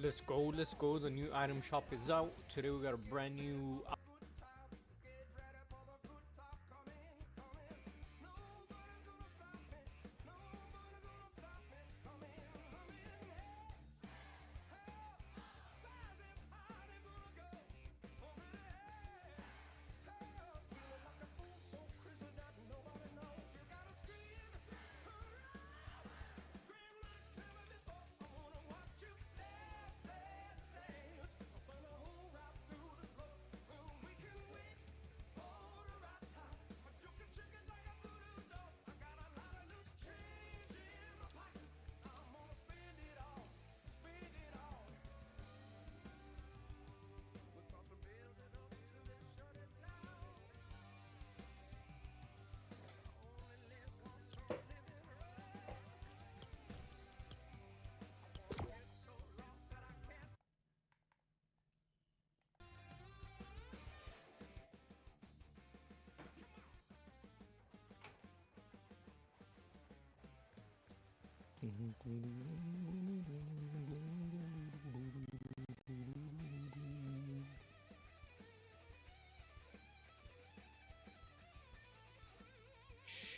Let's go. The new item shop is out. Today we got a brand new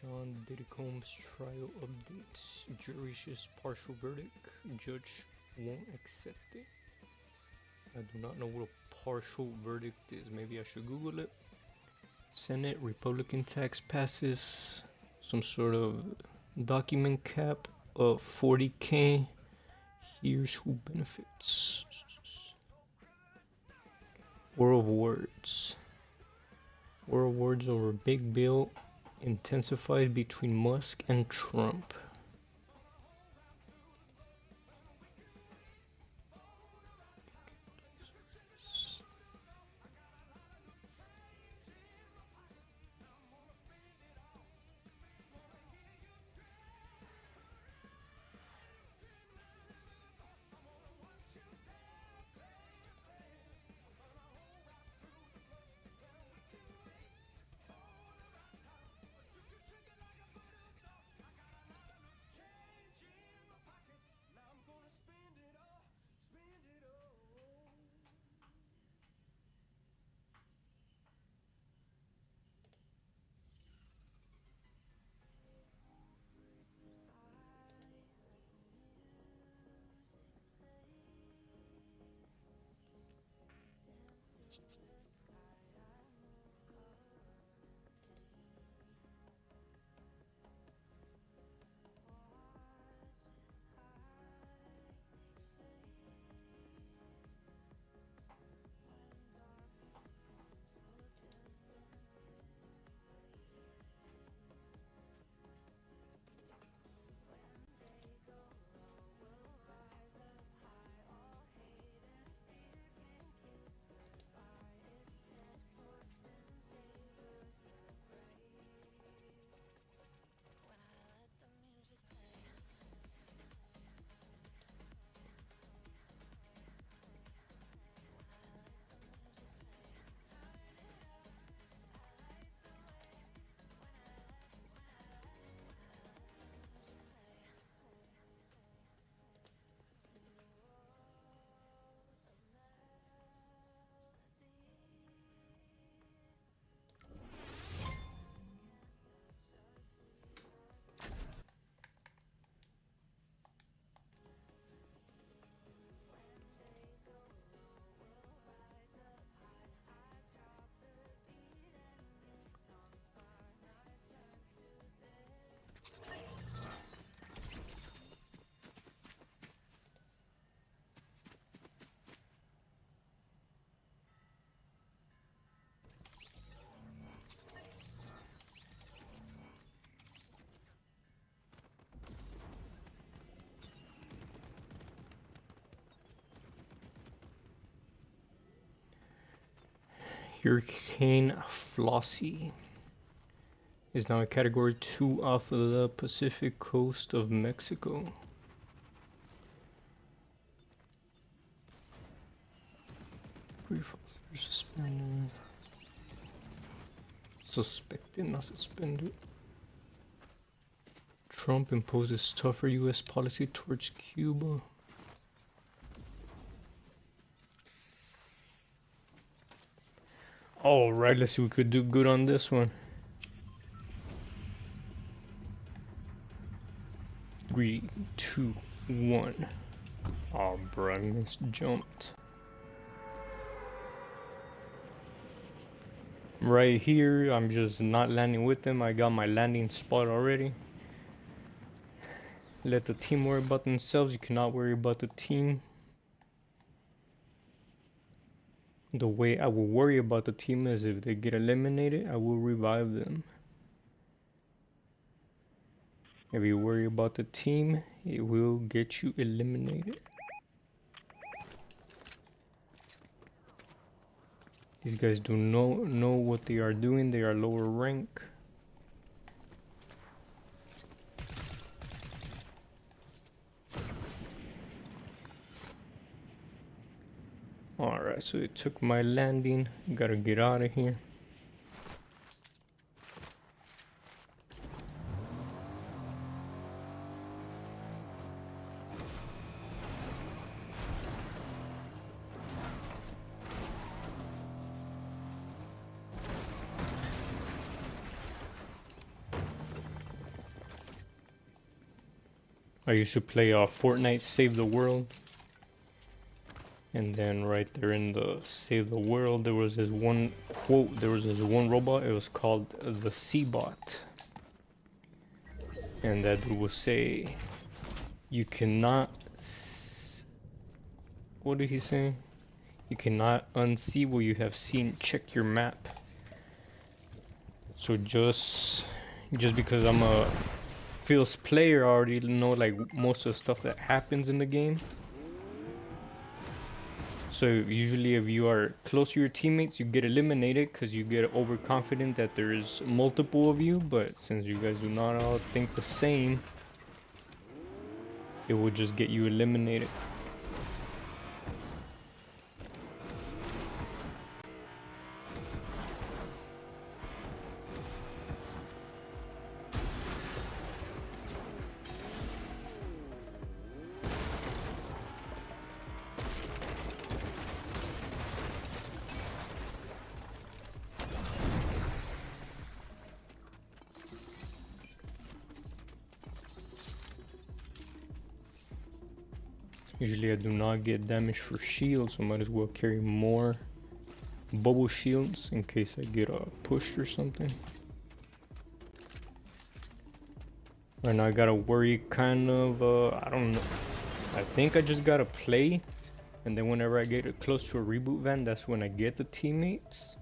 Sean Diddy Combs trial updates. Jury's partial verdict. Judge won't accept it. I do not know what a partial verdict is. Maybe I should Google it. Senate Republican tax passes some sort of document cap of 40K. Here's who benefits. War of Words. War of Words over big bill intensified between Musk and Trump. Hurricane Flossie is now a Category 2 off of the Pacific coast of Mexico. Suspended. Suspected, not suspended. Trump imposes tougher U.S. policy towards Cuba. Alright, let's see what we could do good on this one. 3, 2, 1. Oh, bro, I misjumped. Right here, I'm just not landing with them. I got my landing spot already. Let the team worry about themselves. You cannot worry about the team. The way I will worry about the team is if they get eliminated, I will revive them. If you worry about the team, it will get you eliminated. These guys do not know what they are doing. They are lower rank. Alright, so it took my landing. Gotta get out of here. I used to play Fortnite Save the World. And then right there in the Save the World, there was this one quote, there was this one robot, it was called the C-Bot. And that dude would say, you cannot, what did he say? You cannot unsee what you have seen, check your map. So just because I'm a Phil's player, I already know like most of the stuff that happens in the game. So usually if you are close to your teammates, you get eliminated because you get overconfident that there's multiple of you. But since you guys do not all think the same, it will just get you eliminated. Usually I do not get damage for shields, so I might as well carry more bubble shields in case I get pushed or something. Right now I gotta worry kind of, I don't know. I think I just gotta play, and then whenever I get close to a reboot van, that's when I get the teammates.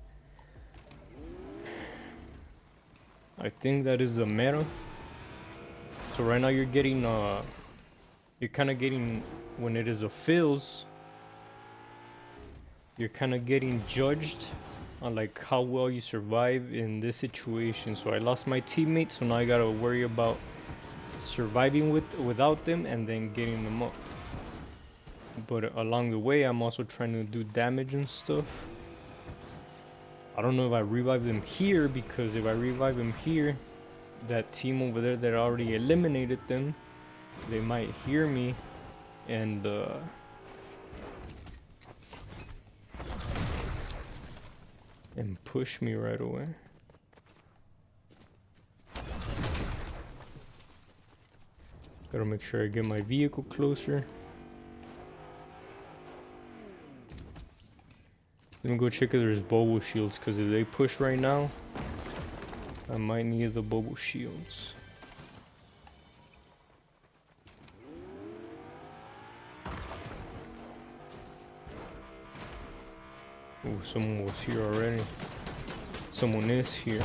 I think that is the meta. So right now you're getting, you're kind of getting, when it is a Phil's, you're kind of getting judged on like how well you survive in this situation. So I lost my teammates, so now I gotta worry about surviving without them and then getting them up. But along the way, I'm also trying to do damage and stuff. I don't know if I revive them here, because if I revive them here, that team over there that already eliminated them, they might hear me and push me right away. Gotta make sure I get my vehicle closer. Let me go check if there's bubble shields, because if they push right now, I might need the bubble shields. Oh, someone was here already. Someone is here.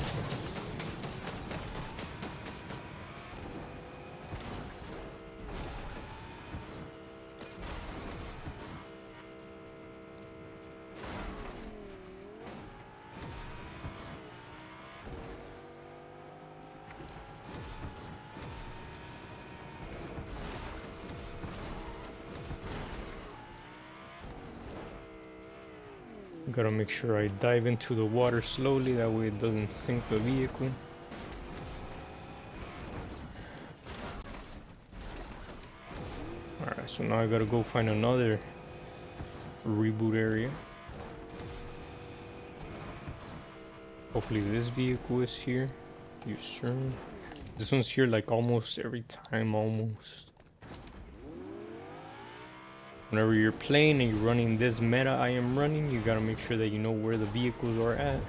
Gotta make sure I dive into the water slowly, that way it doesn't sink the vehicle. Alright, so now I gotta go find another reboot area. Hopefully this vehicle is here. You sure? This one's here like almost every time, almost. Whenever you're playing and you're running this meta I am running, you gotta make sure that you know where the vehicles are at.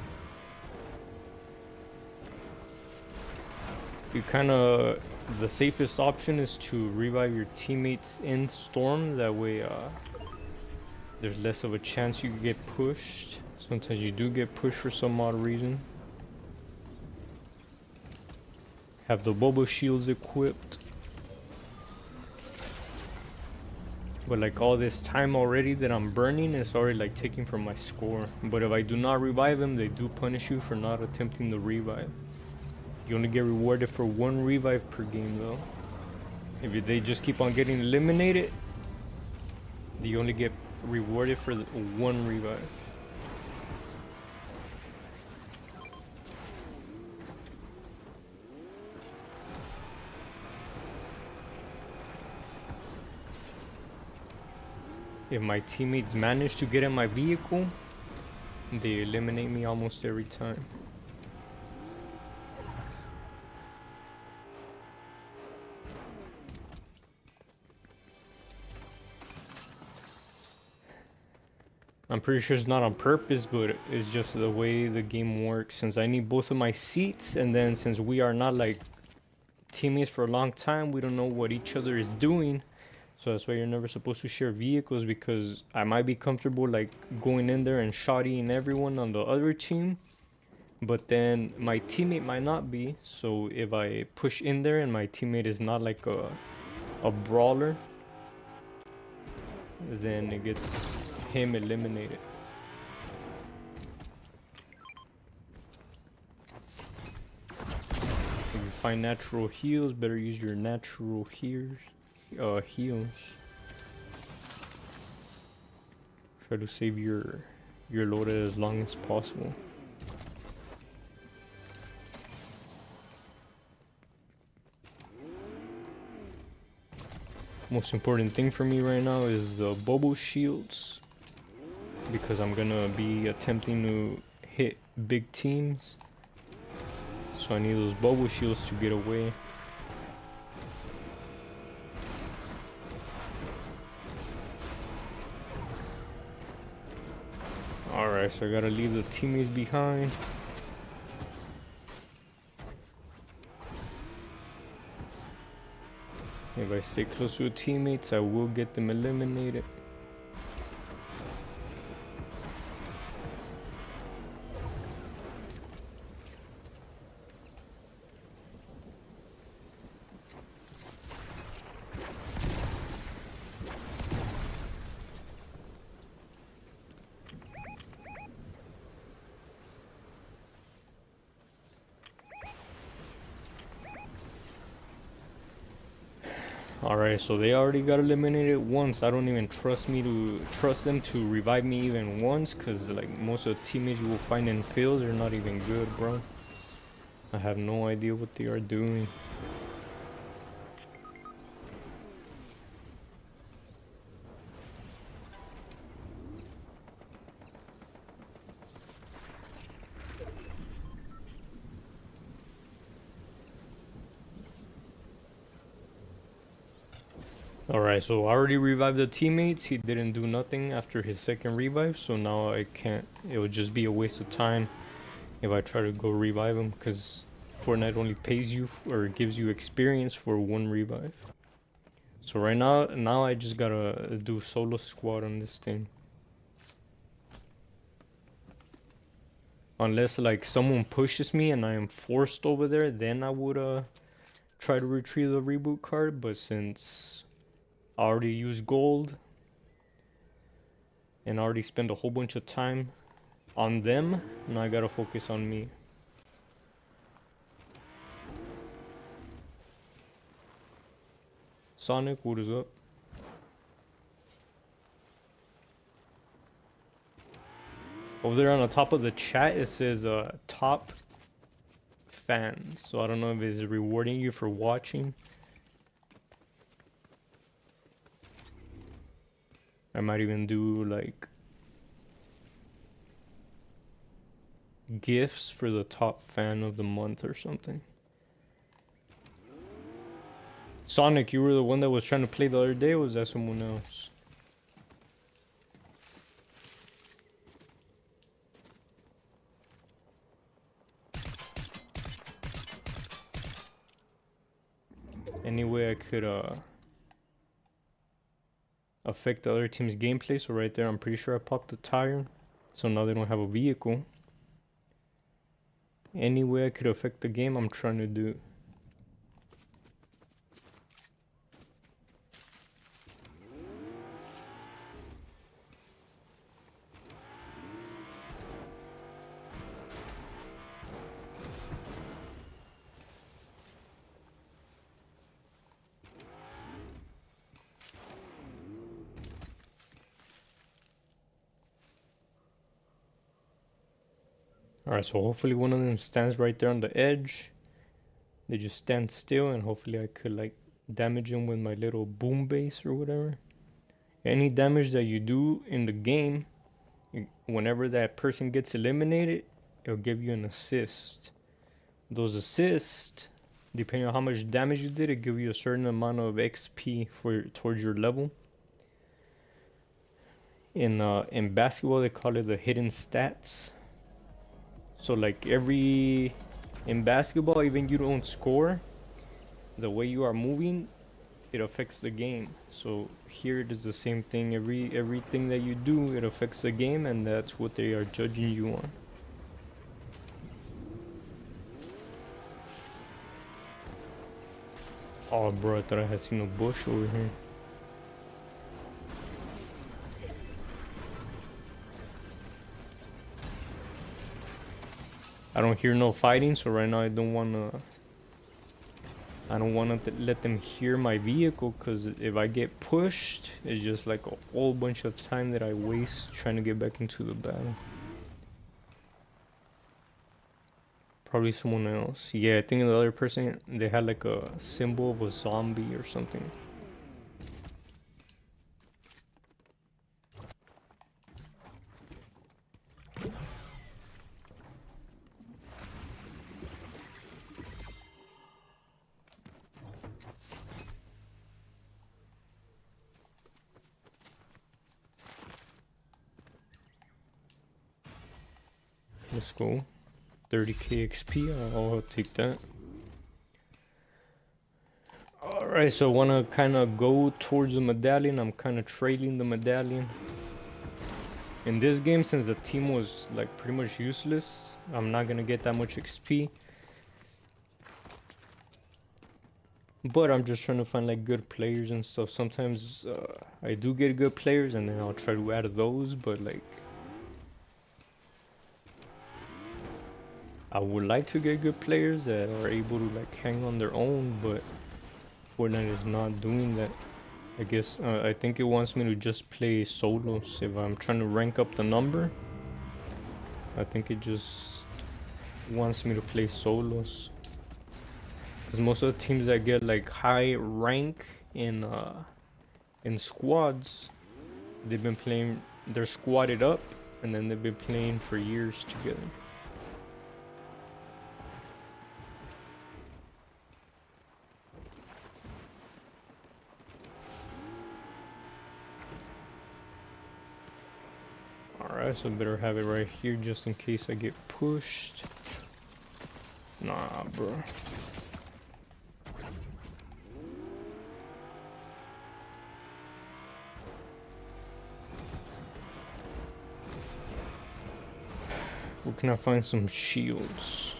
You kinda... The safest option is to revive your teammates in Storm. That way, there's less of a chance you get pushed. Sometimes you do get pushed for some odd reason. Have the bubble shields equipped. But like all this time already that I'm burning, it's already like taking from my score. But if I do not revive them, they do punish you for not attempting the revive. You only get rewarded for 1 revive per game though. If they just keep on getting eliminated, you only get rewarded for 1 revive. If my teammates manage to get in my vehicle, they eliminate me almost every time. I'm pretty sure it's not on purpose, but it's just the way the game works. Since I need both of my seats, and then since we are not like teammates for a long time, we don't know what each other is doing. So that's why you're never supposed to share vehicles, because I might be comfortable like going in there and shotting everyone on the other team, but then my teammate might not be. So if I push in there and my teammate is not like a brawler, then it gets him eliminated. If you find natural heals, better use your natural heals. Try to save your load as long as possible. Most important thing for me right now is the bubble shields, because I'm gonna be attempting to hit big teams, so I need those bubble shields to get away. Alright, so I gotta leave the teammates behind. If I stay close to the teammates, I will get them eliminated. Alright, so they already got eliminated once. I don't even trust them to revive me even once, cause like most of the teammates you will find in fields are not even good, bro. I have no idea what they are doing. Alright, so I already revived the teammates. He didn't do nothing after his second revive, so now I can't. It would just be a waste of time if I try to go revive him, because Fortnite only pays you or gives you experience for 1 revive. So right now I just gotta do solo squad on this thing. Unless like someone pushes me and I am forced over there, then I would try to retrieve the reboot card, but since I already used gold and already spent a whole bunch of time on them, now I gotta focus on me. Sonic, what is up? Over there on the top of the chat it says top fans, so I don't know if it's rewarding you for watching. I might even do like gifts for the top fan of the month or something. Sonic, you were the one that was trying to play the other day, or was that someone else? Anyway, I could affect the other team's gameplay. So right there, I'm pretty sure I popped the tire. So now they don't have a vehicle. Any way I could affect the game, I'm trying to do. Alright, so hopefully one of them stands right there on the edge. They just stand still, and hopefully I could like damage them with my little boom base or whatever. Any damage that you do in the game, whenever that person gets eliminated, it'll give you an assist. Those assists, depending on how much damage you did, it give you a certain amount of XP towards your level. In basketball, they call it the hidden stats. So like in basketball, even you don't score, the way you are moving, it affects the game. So here it is the same thing. Everything that you do, it affects the game, and that's what they are judging you on. Oh bro, I thought I had seen a bush over here. I don't hear no fighting, so right now I don't wanna let them hear my vehicle, because if I get pushed, it's just like a whole bunch of time that I waste trying to get back into the battle. Probably someone else. Yeah, I think the other person, they had like a symbol of a zombie or something. Let's go. 30k XP, I'll take that. Alright, so I want to kind of go towards the medallion. I'm kind of trailing the medallion. In this game, since the team was like pretty much useless, I'm not going to get that much XP. But I'm just trying to find like good players and stuff. Sometimes I do get good players, and then I'll try to add those, but like I would like to get good players that are able to like hang on their own, but Fortnite is not doing that. I guess I think it wants me to just play solos if I'm trying to rank up the number. I think it just wants me to play solos, because most of the teams that get like high rank in squads, they've been playing, they're squatted up, and then they've been playing for years together. Alright, so better have it right here just in case I get pushed. Nah, bro. Where can I find some shields?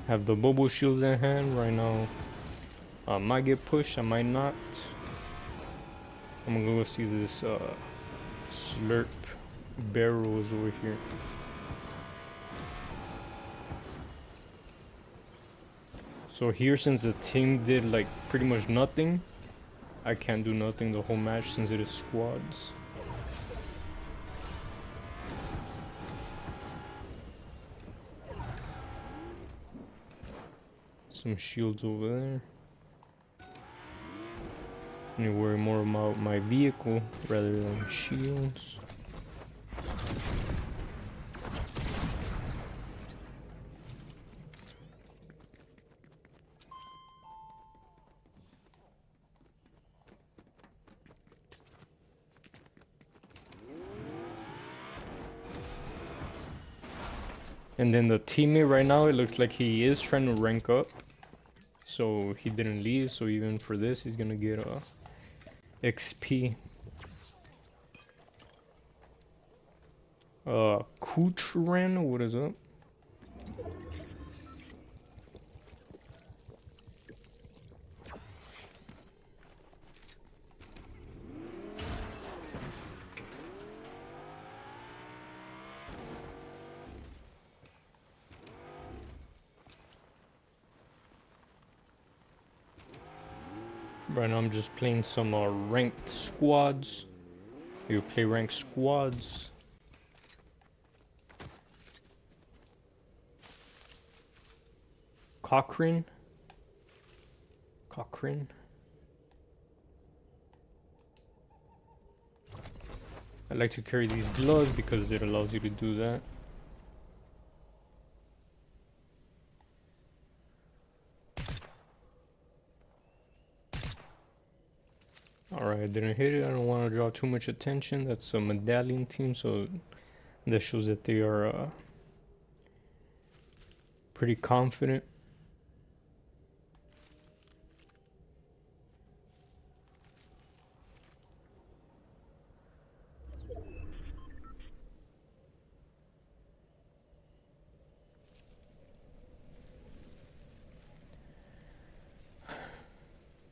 Have the bubble shields in hand right now. I might get pushed, I might not. I'm gonna go see this slurp barrel is over here. So here, since the team did like pretty much nothing, I can't do nothing the whole match since it is squads. some shields over there. I need to worry more about my vehicle rather than shields. And then the teammate right now, it looks like he is trying to rank up. So he didn't leave, so even for this, he's gonna get a XP. Kuchran, what is up? Right now I'm just playing some ranked squads. You play ranked squads. Cochrane. I like to carry these gloves because it allows you to do that. Alright, I didn't hit it. I don't want to draw too much attention. That's a medallion team, so that shows that they are pretty confident.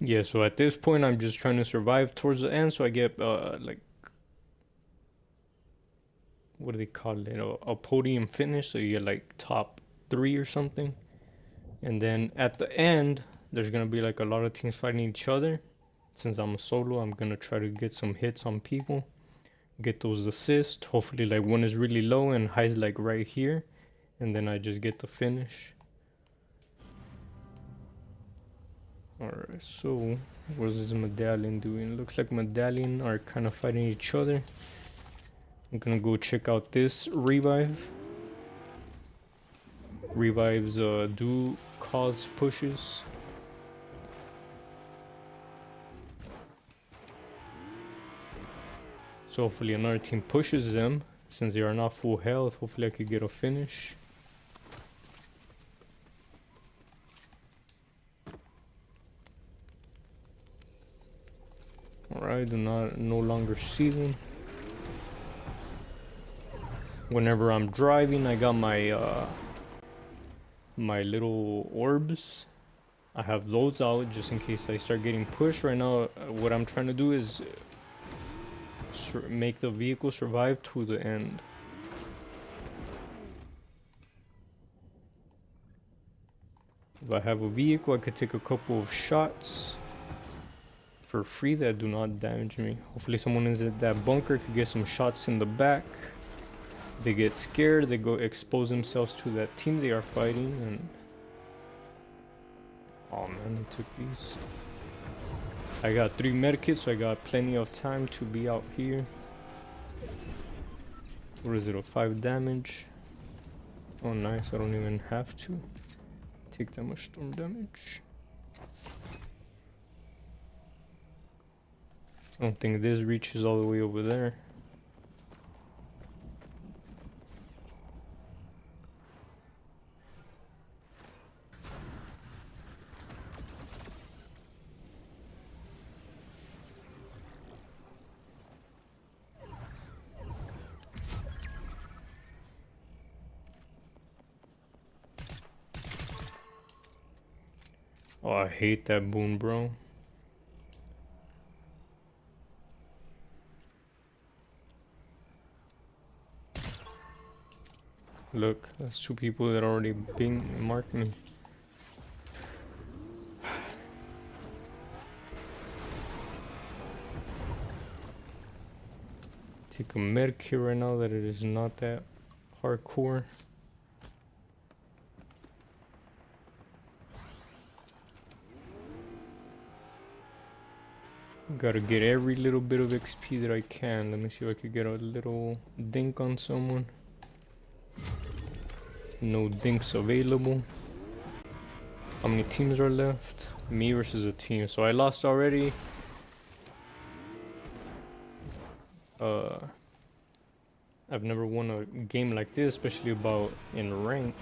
Yeah, so at this point, I'm just trying to survive towards the end, so I get, like, what do they call it? A podium finish, so you get, like, top 3 or something. And then at the end, there's gonna be, like, a lot of teams fighting each other. Since I'm a solo, I'm gonna try to get some hits on people. Get those assists. Hopefully, like, one is really low and high's, like, right here. And then I just get the finish. Alright, so what is this medallion doing? Looks like medallion are kind of fighting each other. I'm gonna go check out this revive. Revives do cause pushes. So hopefully another team pushes them. Since they are not full health, hopefully I could get a finish. Alright, do not no longer see them. Whenever I'm driving, I got my my little orbs. I have those out just in case I start getting pushed. Right now, what I'm trying to do is make the vehicle survive to the end. If I have a vehicle, I could take a couple of shots for free that do not damage me. Hopefully someone is at that bunker could get some shots in the back. They get scared, they go expose themselves to that team they are fighting, and oh man, they took these. I got 3 medkits, so I got plenty of time to be out here. What is it, a 5 damage? Oh nice, I don't even have to take that much storm damage. I don't think this reaches all the way over there. Oh, I hate that boon, bro. Look, that's 2 people that already marked me. Take a medic here right now that it is not that hardcore. Gotta get every little bit of XP that I can. Let me see if I could get a little dink on someone. No dinks available. How many teams are left? Me versus a team. So I lost already. I've never won a game like this, especially about in ranked.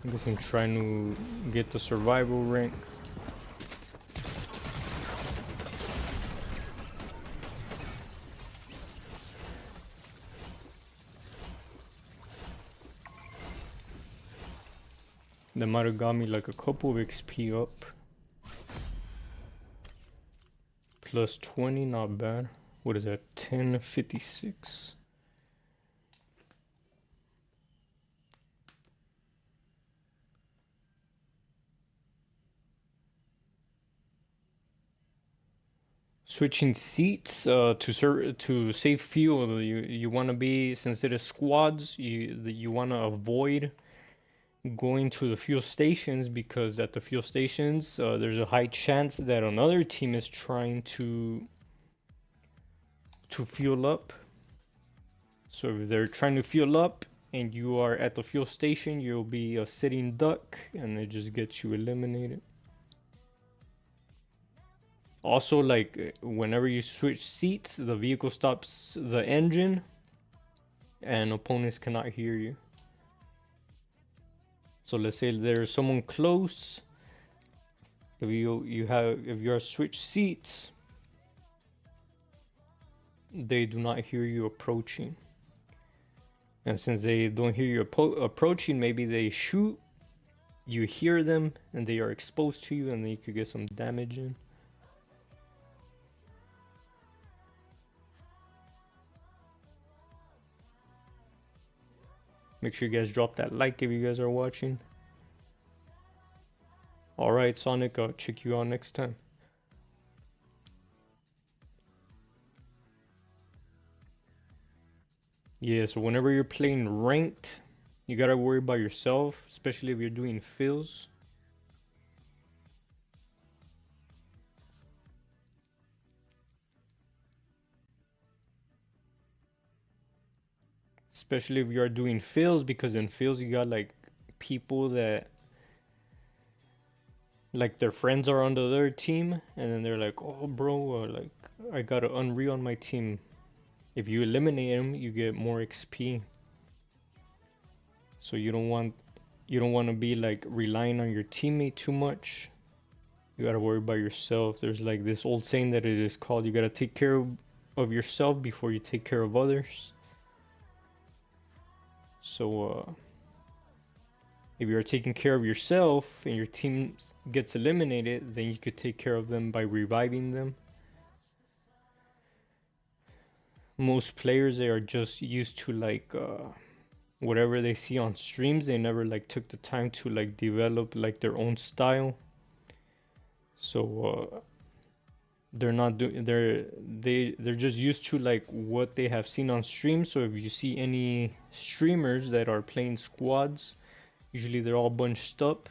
I guess I'm trying to get the survival rank. That might have got me like a couple of XP up. Plus 20, not bad. What is that? 1056. Switching seats to save fuel. You want to be, since it is squads, you want to avoid going to the fuel stations, because at the fuel stations there's a high chance that another team is trying to fuel up. So if they're trying to fuel up and you are at the fuel station, you'll be a sitting duck and it just gets you eliminated. Also, like, whenever you switch seats, the vehicle stops the engine and opponents cannot hear you. So let's say there's someone close. If you are switched seats, they do not hear you approaching. And since they don't hear you approaching, maybe they shoot, you hear them, and they are exposed to you, and then you could get some damage in. Make sure you guys drop that like if you guys are watching. Alright, Sonic, I'll check you out next time. Yeah, so whenever you're playing ranked, you gotta worry about yourself, especially if you're doing fills. Especially if you are doing fills, because in fills you got like people that like their friends are on the other team, and then they're like, oh bro, like I got an Unreal on my team. If you eliminate them, you get more XP. So you don't want to be like relying on your teammate too much. You gotta worry about yourself. There's like this old saying that it is called, you gotta take care of yourself before you take care of others. So if you're taking care of yourself and your team gets eliminated, then you could take care of them by reviving them. Most players, they are just used to like whatever they see on streams. They never like took the time to like develop like their own style. So they're not doing, they're just used to like what they have seen on stream. So if you see any streamers that are playing squads, usually they're all bunched up,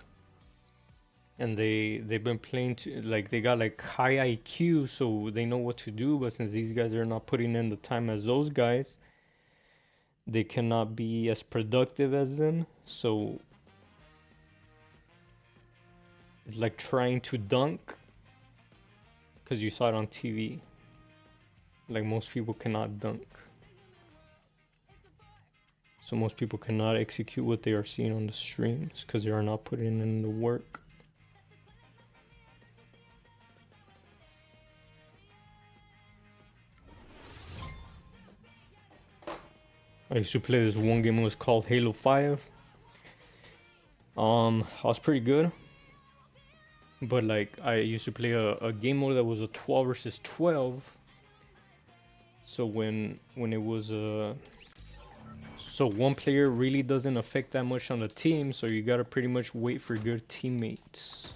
and they've been playing to like, they got like high IQ, so they know what to do. But since these guys are not putting in the time as those guys, they cannot be as productive as them. So it's like trying to dunk because you saw it on TV. Like, most people cannot dunk. So most people cannot execute what they are seeing on the streams because they are not putting in the work. I used to play this one game, it was called Halo 5. I was pretty good. But like, I used to play a game mode that was a 12 versus 12. So when it was so one player really doesn't affect that much on the team, so you gotta pretty much wait for good teammates.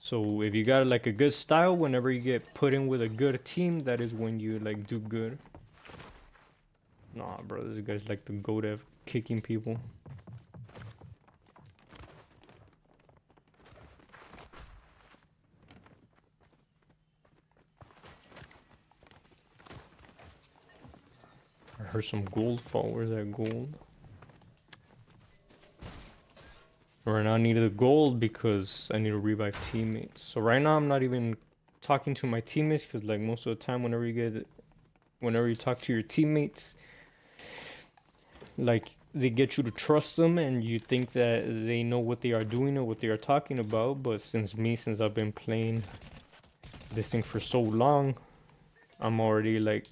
So if you got like a good style, whenever you get put in with a good team, that is when you like do good. Nah, bro, this guy's like the goat at kicking people. I heard some gold fall. Where's that gold? Right now I need the gold because I need to revive teammates. So right now I'm not even talking to my teammates because like most of the time whenever you talk to your teammates, like they get you to trust them and you think that they know what they are doing or what they are talking about. But since I've been playing this thing for so long, I'm already like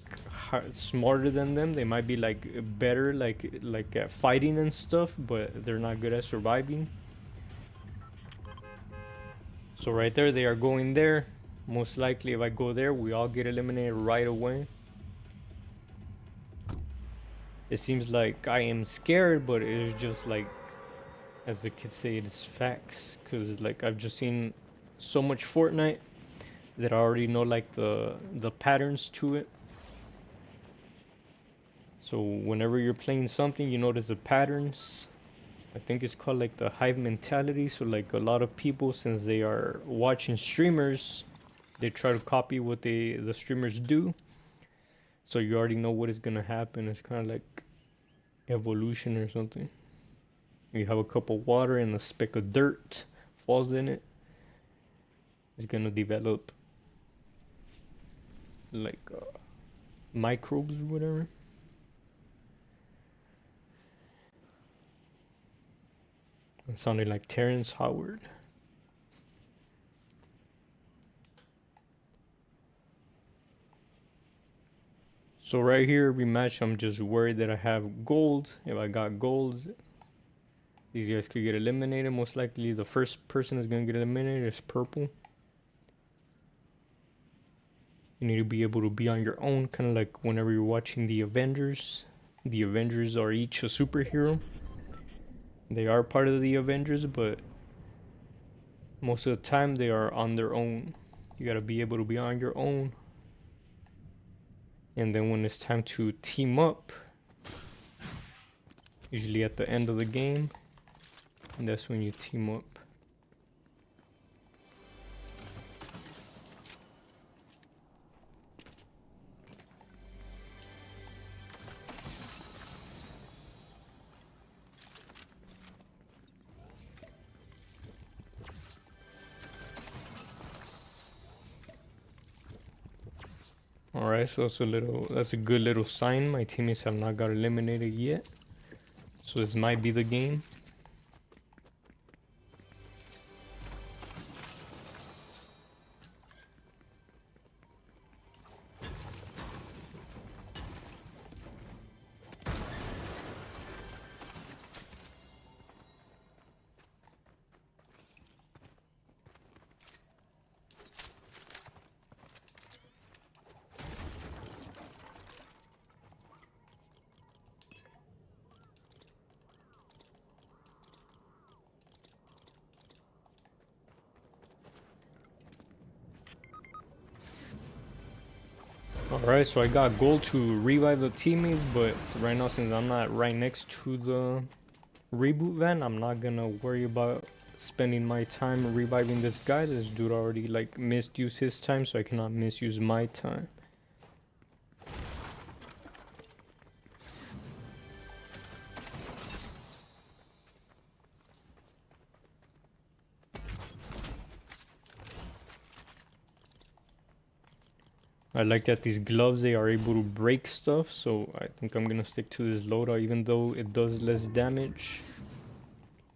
smarter than them. They might be like better like at fighting and stuff, but they're not good at surviving. So right there, they are going there. Most likely, if I go there, we all get eliminated right away. It seems like I am scared, but it's just like, as the kids say, it's facts. Cause like I've just seen so much Fortnite that I already know like the patterns to it. So whenever you're playing something, you notice the patterns. I think it's called like the hive mentality. So like a lot of people, since they are watching streamers, they try to copy what the streamers do. So you already know what is gonna happen. It's kind of like evolution or something. You have a cup of water and a speck of dirt falls in it. It's gonna develop like microbes or whatever. It sounded like Terrence Howard. So right here, every match, I'm just worried that I have gold. If I got gold, these guys could get eliminated. Most likely, the first person that's gonna get eliminated is purple. You need to be able to be on your own, kind of like whenever you're watching the Avengers. The Avengers are each a superhero. They are part of the Avengers, but most of the time they are on their own. You gotta be able to be on your own. And then when it's time to team up, usually at the end of the game, and that's when you team up. Alright, so that's a good little sign. My teammates have not got eliminated yet. So this might be the game. Alright, so I got gold to revive the teammates, but right now since I'm not right next to the reboot van, I'm not gonna worry about spending my time reviving this guy. This dude already like misused his time, so I cannot misuse my time. I like that these gloves, they are able to break stuff, so I think I'm gonna stick to this loadout even though it does less damage.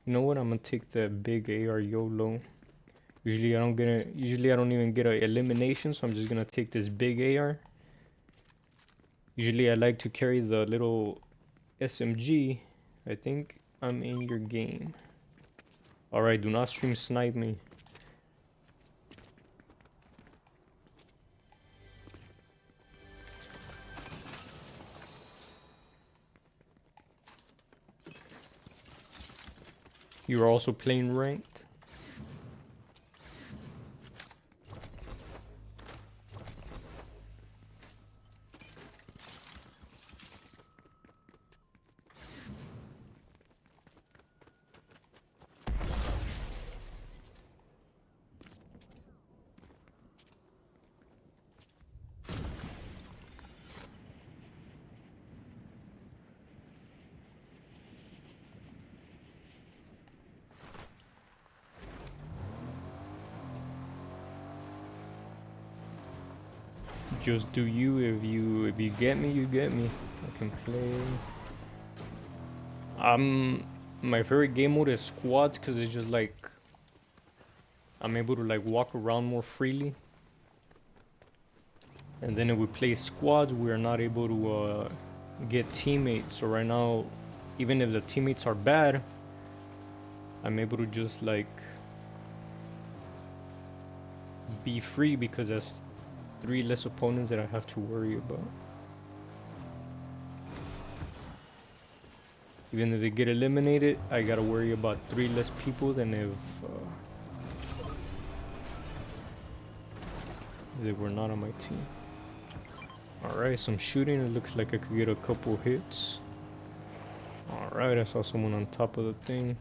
You know what, I'm gonna take the big AR YOLO. Usually I don't even get an elimination, so I'm just gonna take this big AR. Usually I like to carry the little SMG. I think I'm in your game. Alright, do not stream snipe me. You're also playing ranked? just do you. If you get me, you get me. I can play. My favorite game mode is squads because it's just like I'm able to like walk around more freely. And then if we play squads, we are not able to get teammates. So right now, even if the teammates are bad, I'm able to just like be free because there's 3 less opponents that I have to worry about. Even if they get eliminated, I gotta worry about 3 less people than if they were not on my team. Alright, some shooting. It looks like I could get a couple hits. Alright, I saw someone on top of the thing.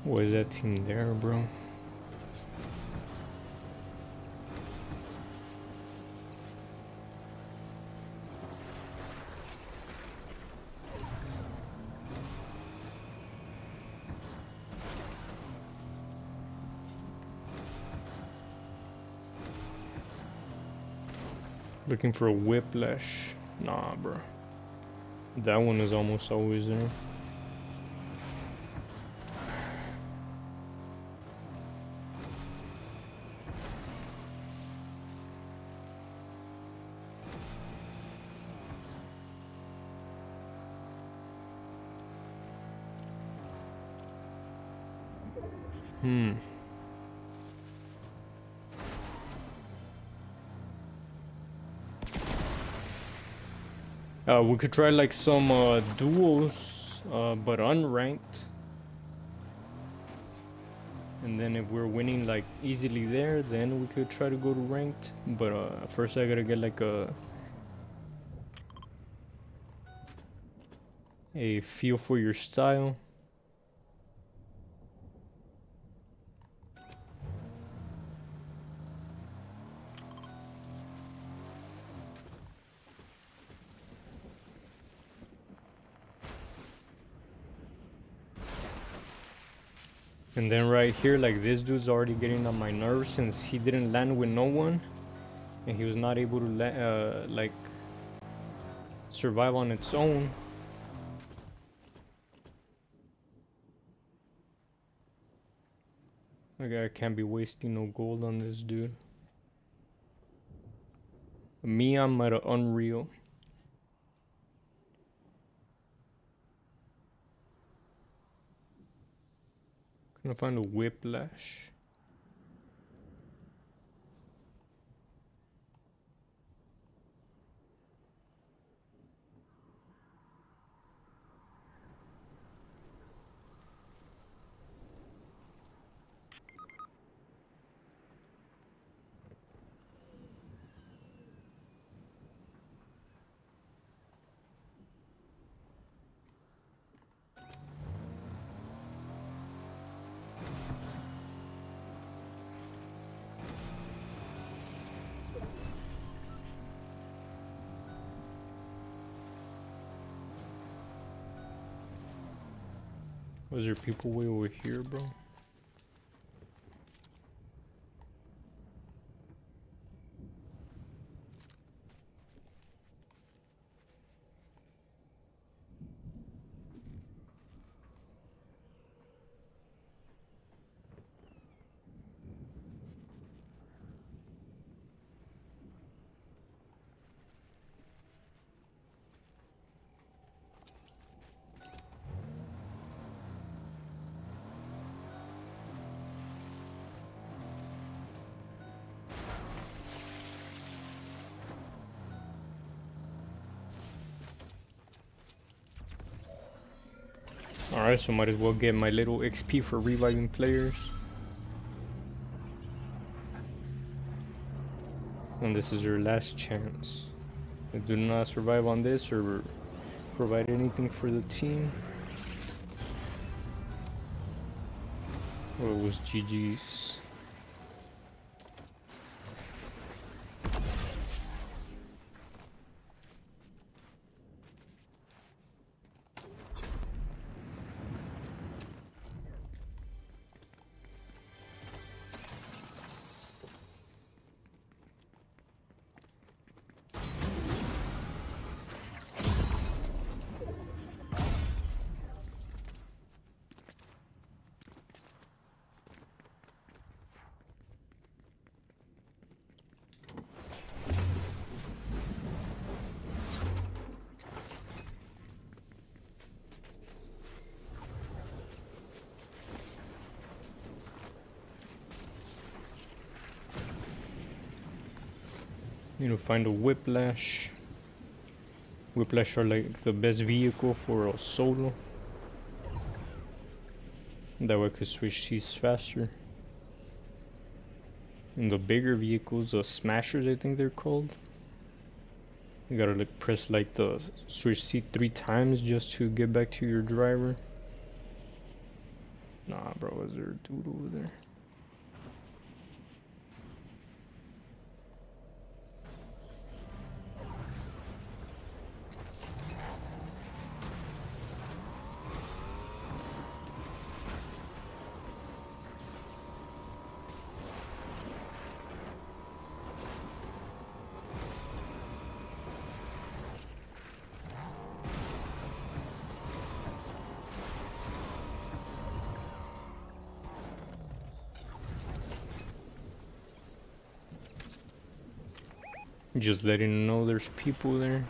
What is that team there, bro? Looking for a whiplash. Nah, bro. That one is almost always there. We could try like some duels, but unranked. And then if we're winning like easily there, then we could try to go to ranked. But first I gotta get like a feel for your style. And then right here, like this dude's already getting on my nerves since he didn't land with no one. And he was not able to like survive on its own. Like I can't be wasting no gold on this dude. Me, I'm at an unreal. Gonna find a whiplash. Was there people way over here, bro? Alright, so might as well get my little XP for reviving players. And this is your last chance. If you do not survive on this or provide anything for the team, well, it was GG's. You know, find a whiplash. Whiplash are like the best vehicle for a solo. That way I could switch seats faster. And the bigger vehicles, the smashers I think they're called. You gotta like press like the switch seat 3 times just to get back to your driver. Nah bro, is there a dude over there? Just letting them know there's people there.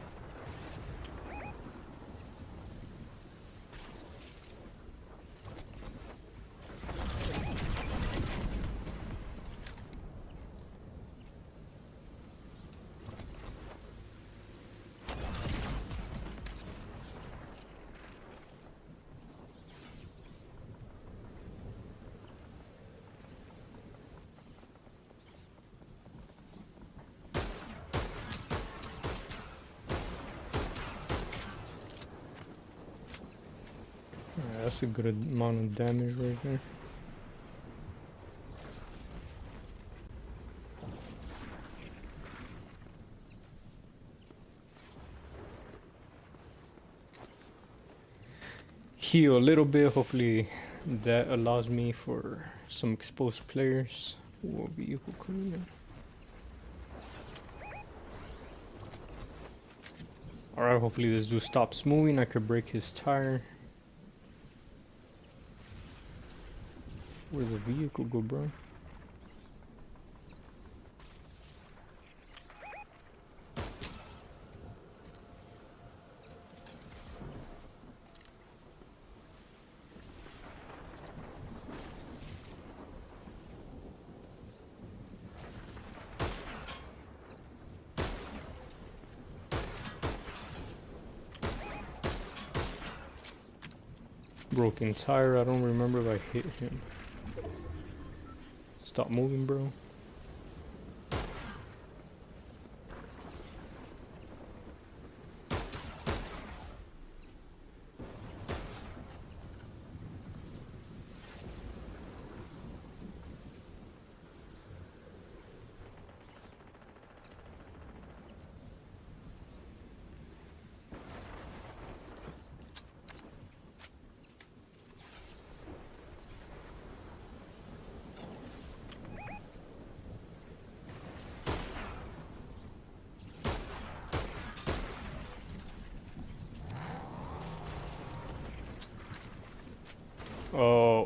That's a good amount of damage right there. Heal a little bit, hopefully that allows me for some exposed players. What vehicle coming in? Alright, hopefully this dude stops moving, I could break his tire. Where'd the vehicle go, bro? Broken tire, I don't remember if I hit him. Stop moving, bro.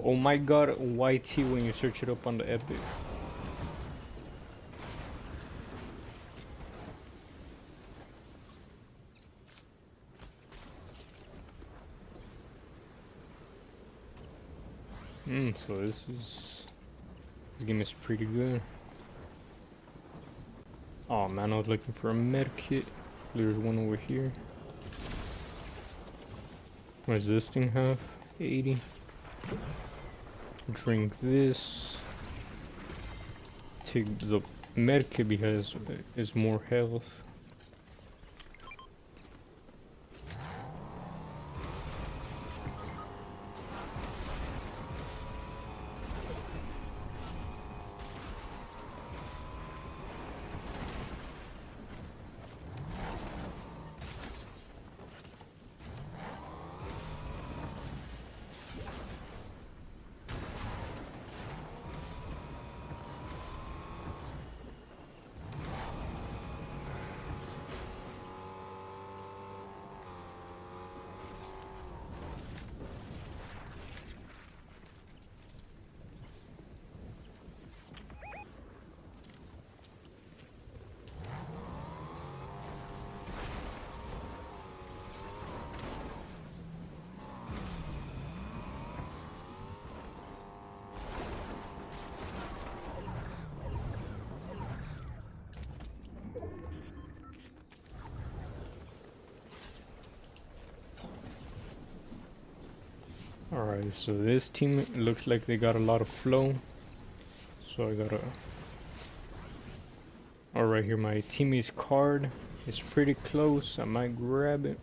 Ohmikegod YT when you search it up on the Epic. So this game is pretty good. Oh man, I was looking for a med kit. There's one over here. What does this thing have? 80. Drink this. Take the medkit because it's more health. Alright, so this team looks like they got a lot of flow. So I gotta... Alright, here my teammate's card is pretty close. I might grab it.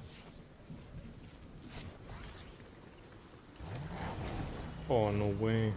Oh, no way.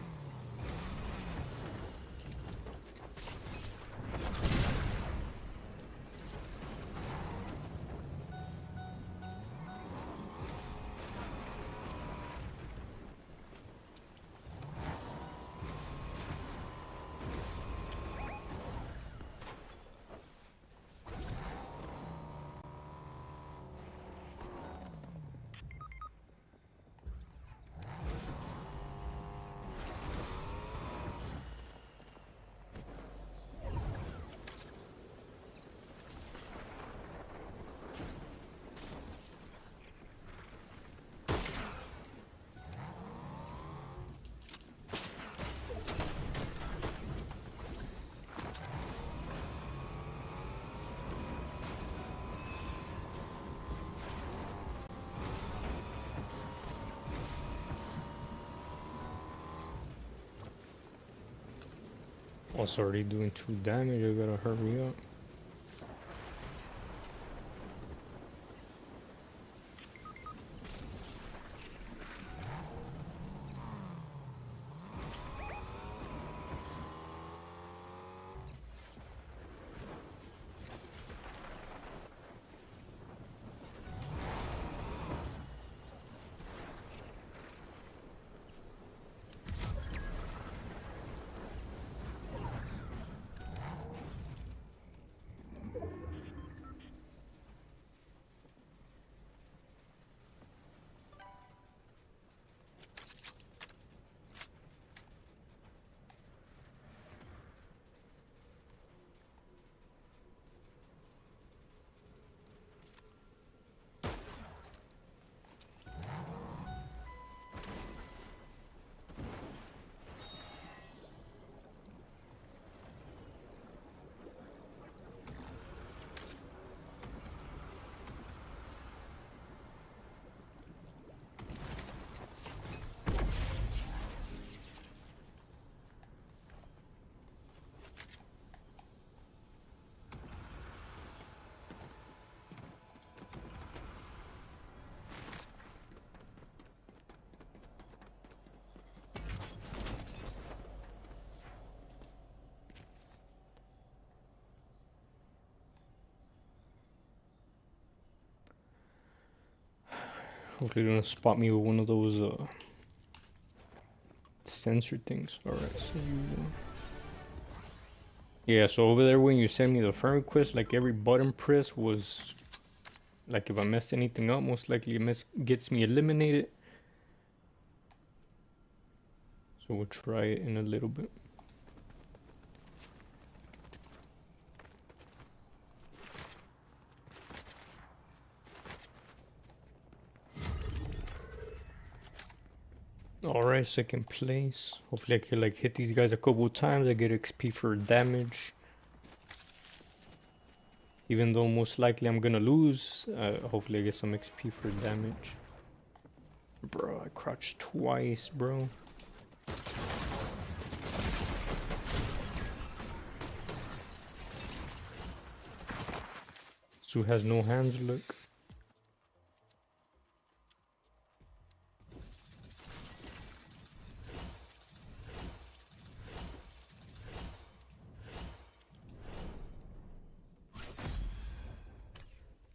Oh, it's already doing 2 damage. I gotta hurry up. Hopefully they don't spot me with one of those sensor things. Alright, so yeah, so over there when you send me the friend request, like every button press was like if I messed anything up, most likely it gets me eliminated. So we'll try it in a little bit. Alright, second place. Hopefully I can like hit these guys a couple of times. I get XP for damage. Even though most likely I'm gonna lose, hopefully I get some XP for damage. Bro, I crouched twice, bro. Who has no hands, look.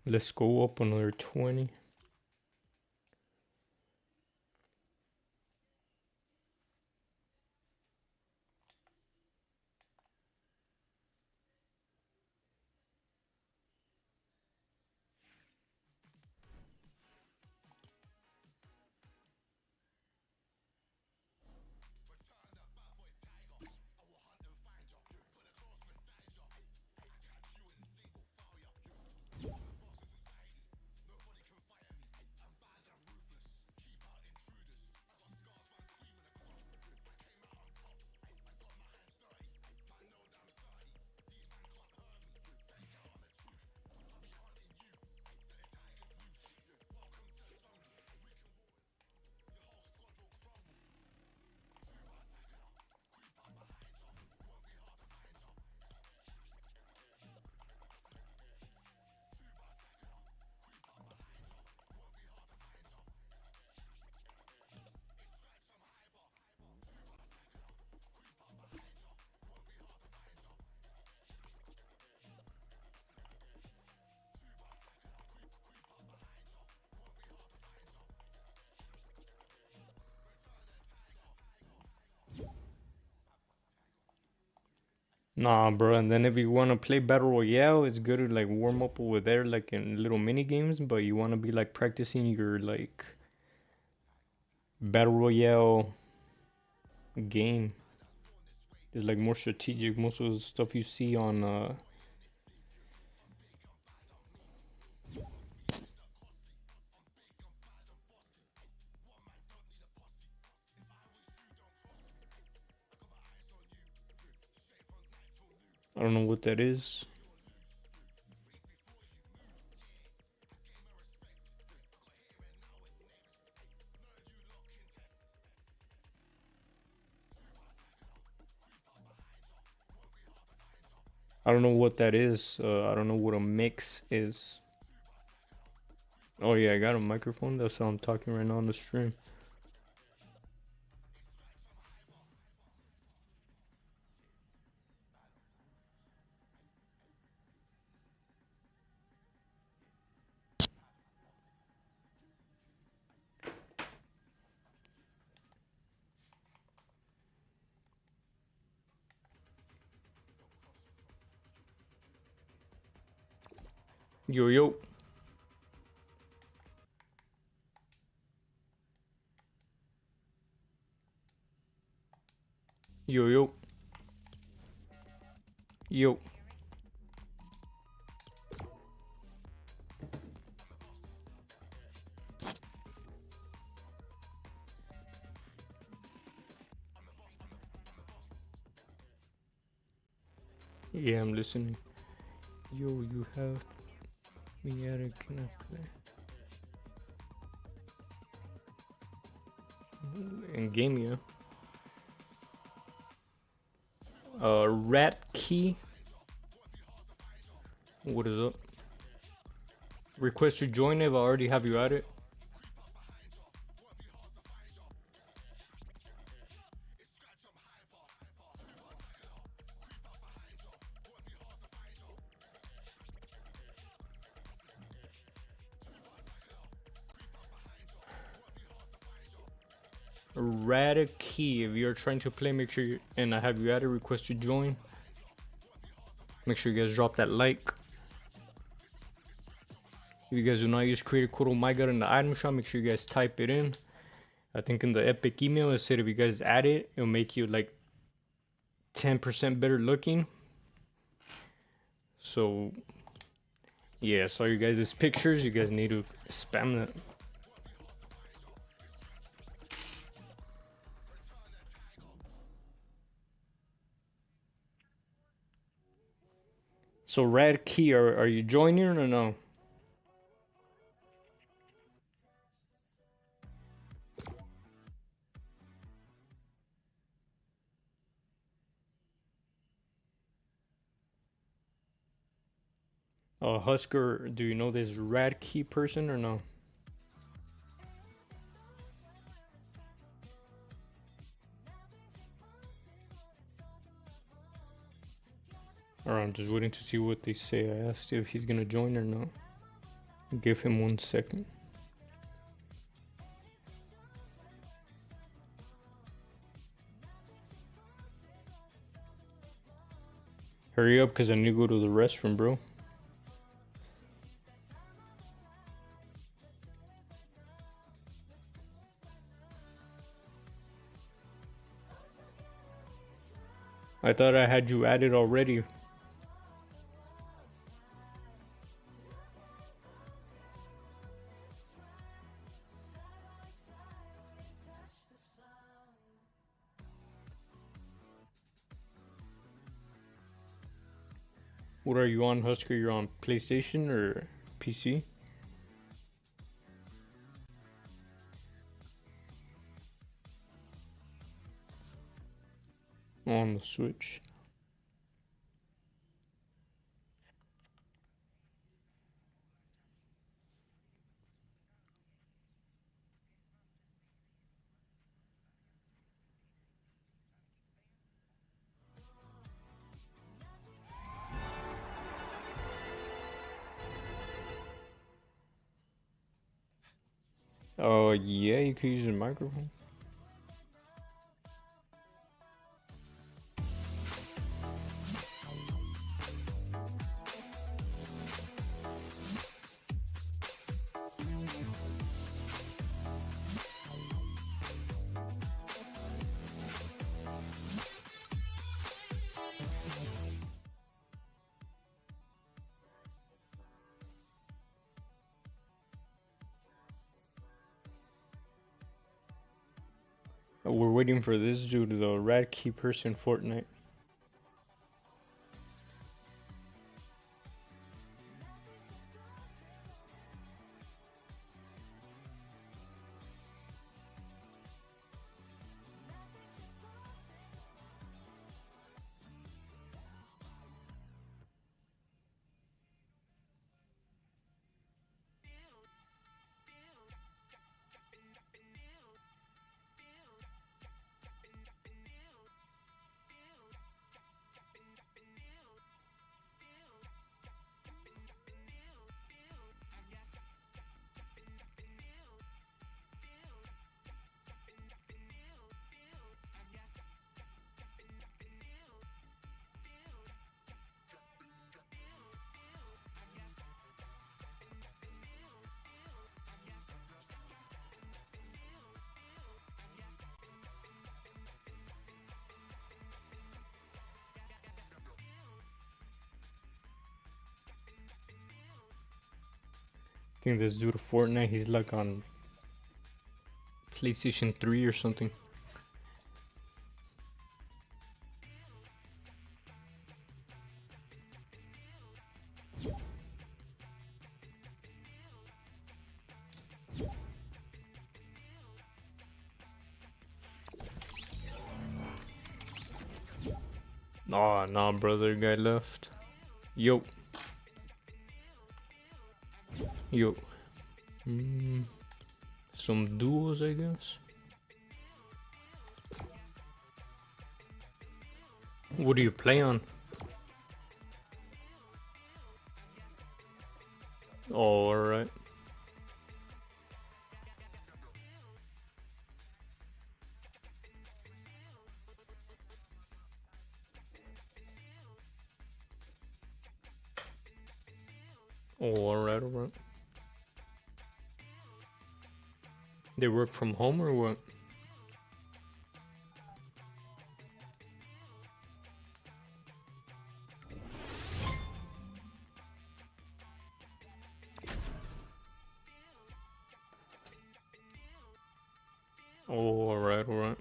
Let's go up another 20. Nah, bro. And then if you want to play Battle Royale, it's good to like warm up over there, like in little mini games. But you want to be like practicing your like Battle Royale game. It's like more strategic. Most of the stuff you see on I don't know what that is. I don't know what that is. I don't know what a mix is. Oh yeah, I got a microphone. That's how I'm talking right now on the stream. Yo yo. Yo yo. Yo. Yeah, I'm listening. Yo, you have me at a play. In game, yeah. Rat key. What is up? Request to join if I already have you at it. Rat key. If you're trying to play, make sure you, and I have you at it. Request to join. Make sure you guys drop that like. If you guys do not use creator code Ohmikegod in the item shop, make sure you guys type it in. I think in the epic email it said if you guys add it, it'll make you like 10% better looking. So yeah, saw you guys' pictures. You guys need to spam that. So Rad Key, are you joining or no? Husker, do you know this Rad Key person or no? Or I'm just waiting to see what they say. I asked if he's gonna join or not. Give him 1 second. Hurry up, cause I need to go to the restroom, bro. I thought I had you added already. What are you on, Husker? You're on PlayStation or PC? On the Switch. Oh, yeah, you could use a microphone. We're waiting for this dude, the Rad Key person, Fortnite. I think this dude Fortnite, he's like on PlayStation 3 or something. Oh, nah, brother, guy left. Yo. Yo. Some duos, I guess. What do you play on? Oh, alright. Oh, alright, alright. They work from home or what? Oh, alright, alright.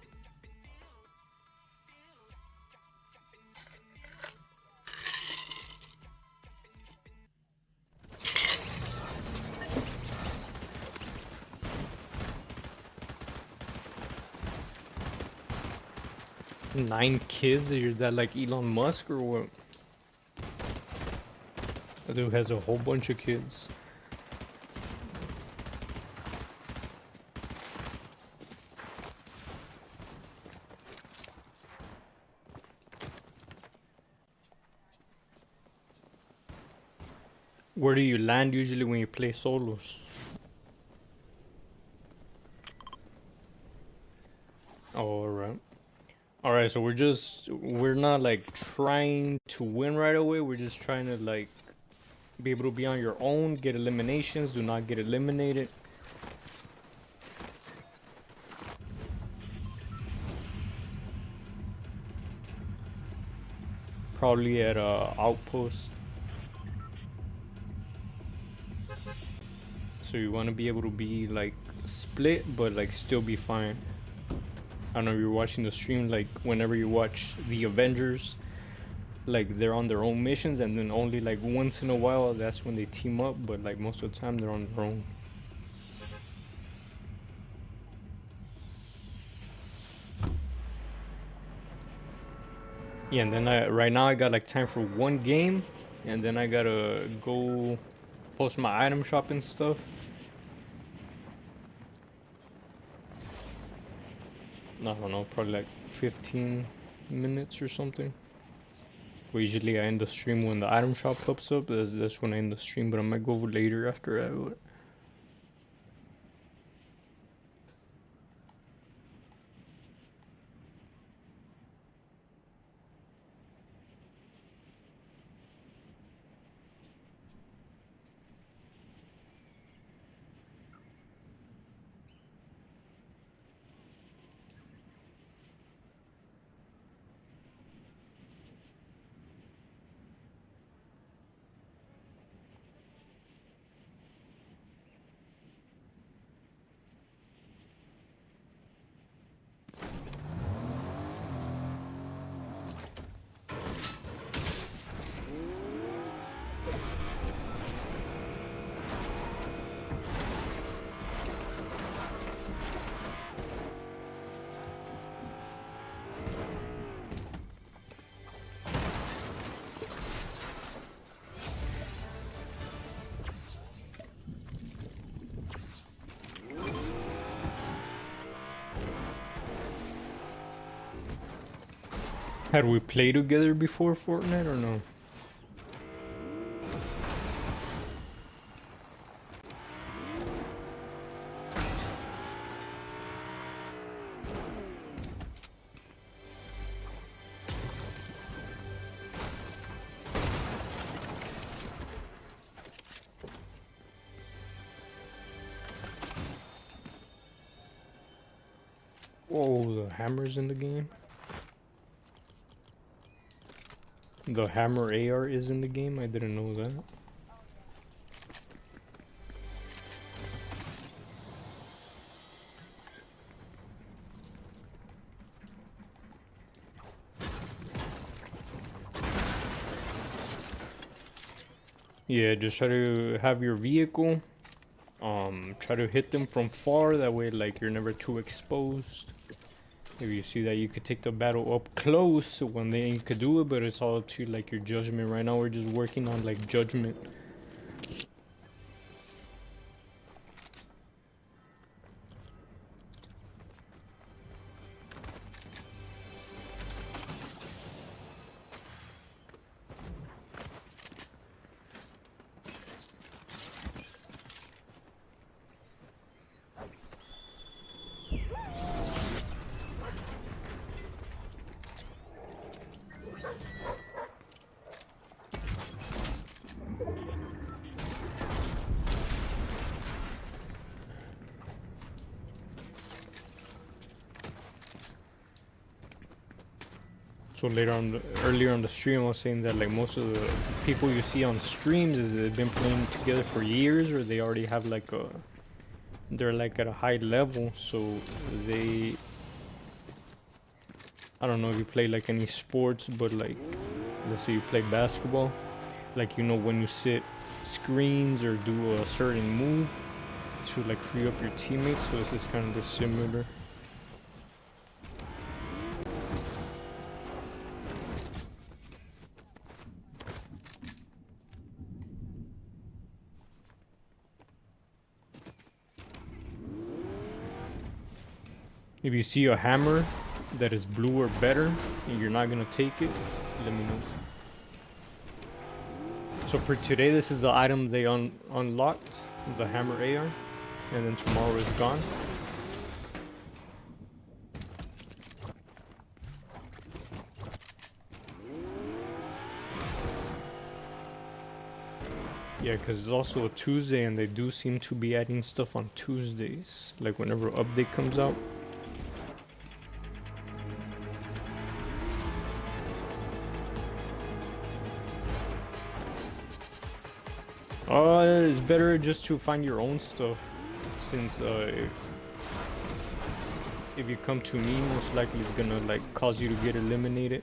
Nine kids? Is that like Elon Musk or what? dude has a whole bunch of kids. Where do you land usually when you play solos? Alright. Alright, so we're not like trying to win right away. We're just trying to like be able to be on your own, get eliminations, do not get eliminated. Probably at a outpost. So you want to be able to be like split, but like still be fine. I don't know if you're watching the stream, like whenever you watch the Avengers, like they're on their own missions, and then only like once in a while that's when they team up, but like most of the time they're on their own. Yeah, and then right now I got like time for one game, and then I gotta go post my item shop and stuff. I don't know, probably like 15 minutes or something. Well, usually I end the stream when the item shop pops up. That's when I end the stream, but I might go later after that. But had we played together before Fortnite or no? Oh, the hammer's in the game. The hammer AR is in the game? I didn't know that. Yeah, just try to have your vehicle. Try to hit them from far. That way, like, you're never too exposed. If you see that you could take the battle up close, when then you could do it, but it's all up to like your judgment. Right now we're just working on like judgment. So earlier on the stream, I was saying that like most of the people you see on streams is they've been playing together for years, or they already have like they're like at a high level, so I don't know if you play like any sports, but like let's say you play basketball, like you know when you sit screens or do a certain move to like free up your teammates, so this is kind of similar. If you see a hammer that is blue or better and you're not gonna take it, let me know. So for today, this is the item they unlocked, the hammer AR, and then tomorrow is gone. Yeah, because it's also a Tuesday and they do seem to be adding stuff on Tuesdays, like whenever update comes out. It's better just to find your own stuff, since if you come to me, most likely it's gonna like cause you to get eliminated.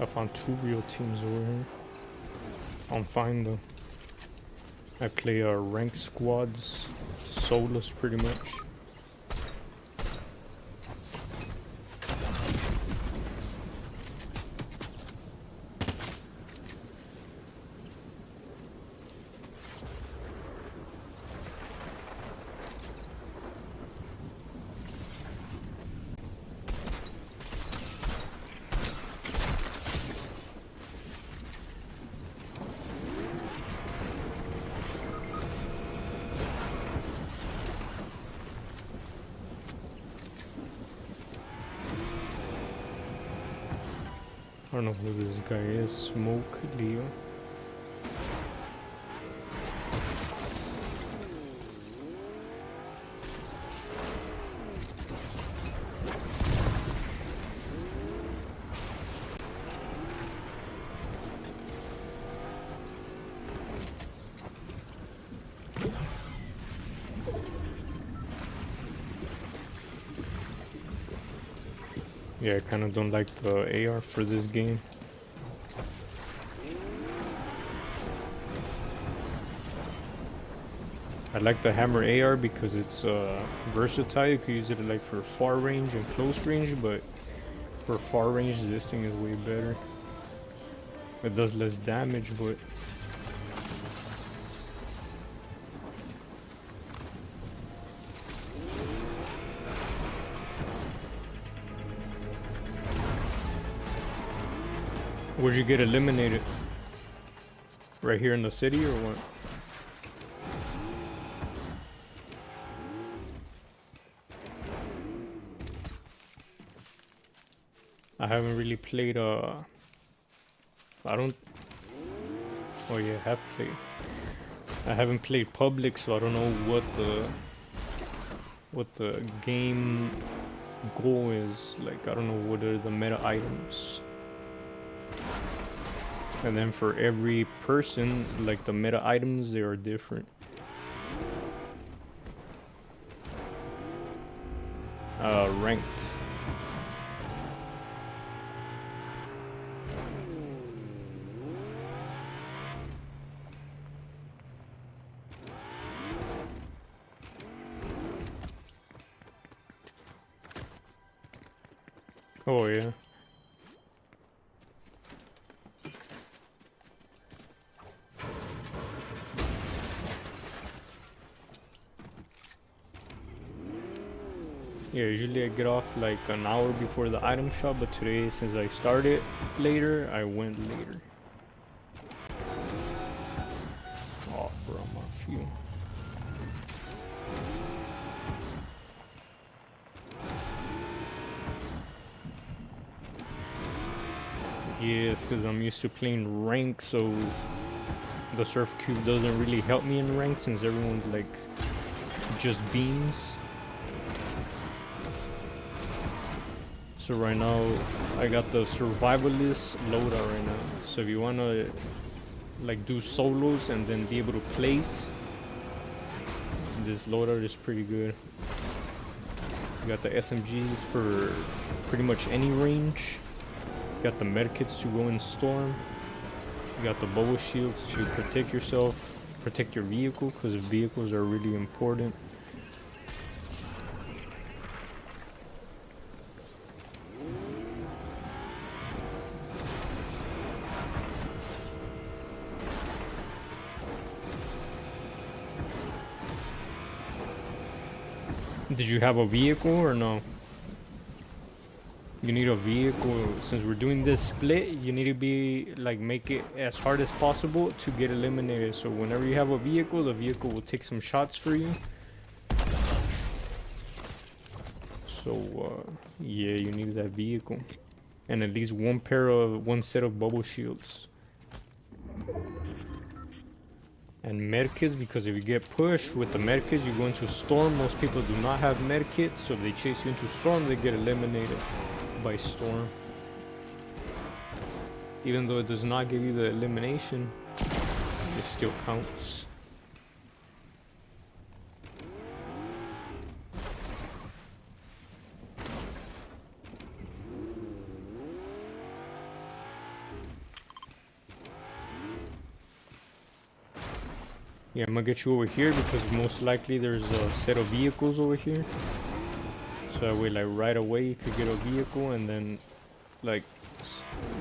I found 2 real teams over here. I'm fine though. I play ranked squads, solos pretty much. I don't know who this guy is. Smoke Leo. Yeah, I kind of don't like the AR for this game. I like the hammer AR because it's versatile. You can use it like for far range and close range, but for far range this thing is way better. It does less damage, but where'd you get eliminated? Right here in the city or what? I haven't really played I don't, oh yeah, I have played. I haven't played public, so I don't know what the game goal is. Like, I don't know what are the meta items. And then for every person, like the meta items, they are different. Ranked. Oh yeah. Yeah, usually I get off like an hour before the item shop, but today, since I started later, I went later. Oh, bro, I'm off you. Yes, because I'm used to playing rank, so the surf cube doesn't really help me in rank since everyone's like just beams. So right now I got the survivalist loadout right now. So if you wanna like do solos and then be able to place, this loadout is pretty good. got the SMGs for pretty much any range. You got the medkits to go in storm. You got the bubble shields to protect yourself, protect your vehicle, because vehicles are really important. Did you have a vehicle or no? You need a vehicle. Since we're doing this split, you need to be like, make it as hard as possible to get eliminated. So whenever you have a vehicle, the vehicle will take some shots for you. So yeah, you need that vehicle and at least one set of bubble shields and medkits, because if you get pushed with the medkits, you go into storm. Most people do not have medkits, so if they chase you into storm, they get eliminated by storm. Even though it does not give you the elimination, it still counts. Yeah, I'm gonna get you over here because most likely there's a set of vehicles over here. So that way, like, right away you could get a vehicle and then, like,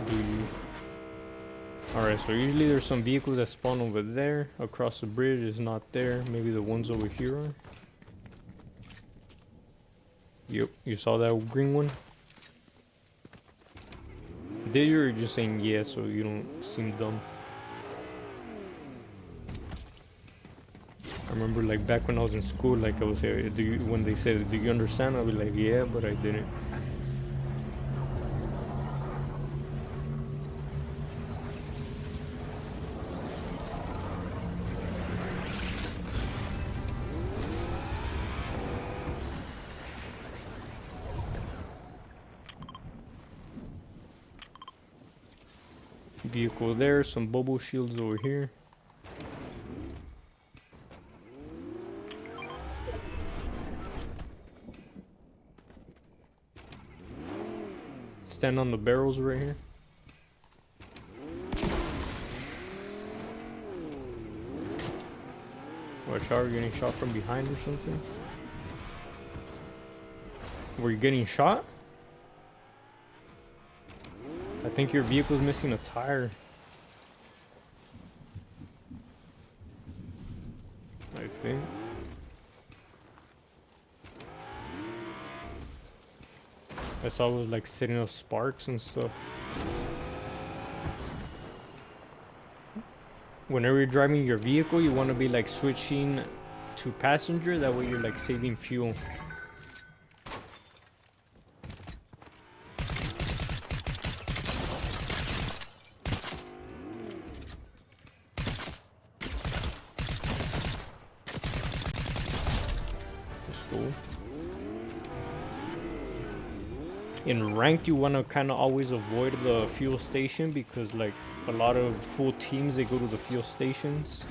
do you. Alright, so usually there's some vehicles that spawn over there. Across the bridge is not there. Maybe the ones over here are. Yep, you saw that green one? Did you, or are you just saying yeah so you don't seem dumb? I remember, like, back when I was in school, like, I was here, when they said, do you understand? I'll be like, yeah, but I didn't. Vehicle there, some bubble shields over here. Stand on the barrels right here. Watch out, you're getting shot from behind or something. Were you getting shot? I think your vehicle's missing a tire. I think. I saw it was like setting up sparks and stuff. Whenever you're driving your vehicle, you want to be like switching to passenger. That way you're like saving fuel. That's cool. In ranked, you want to kind of always avoid the fuel station because, like, a lot of full teams, they go to the fuel stations.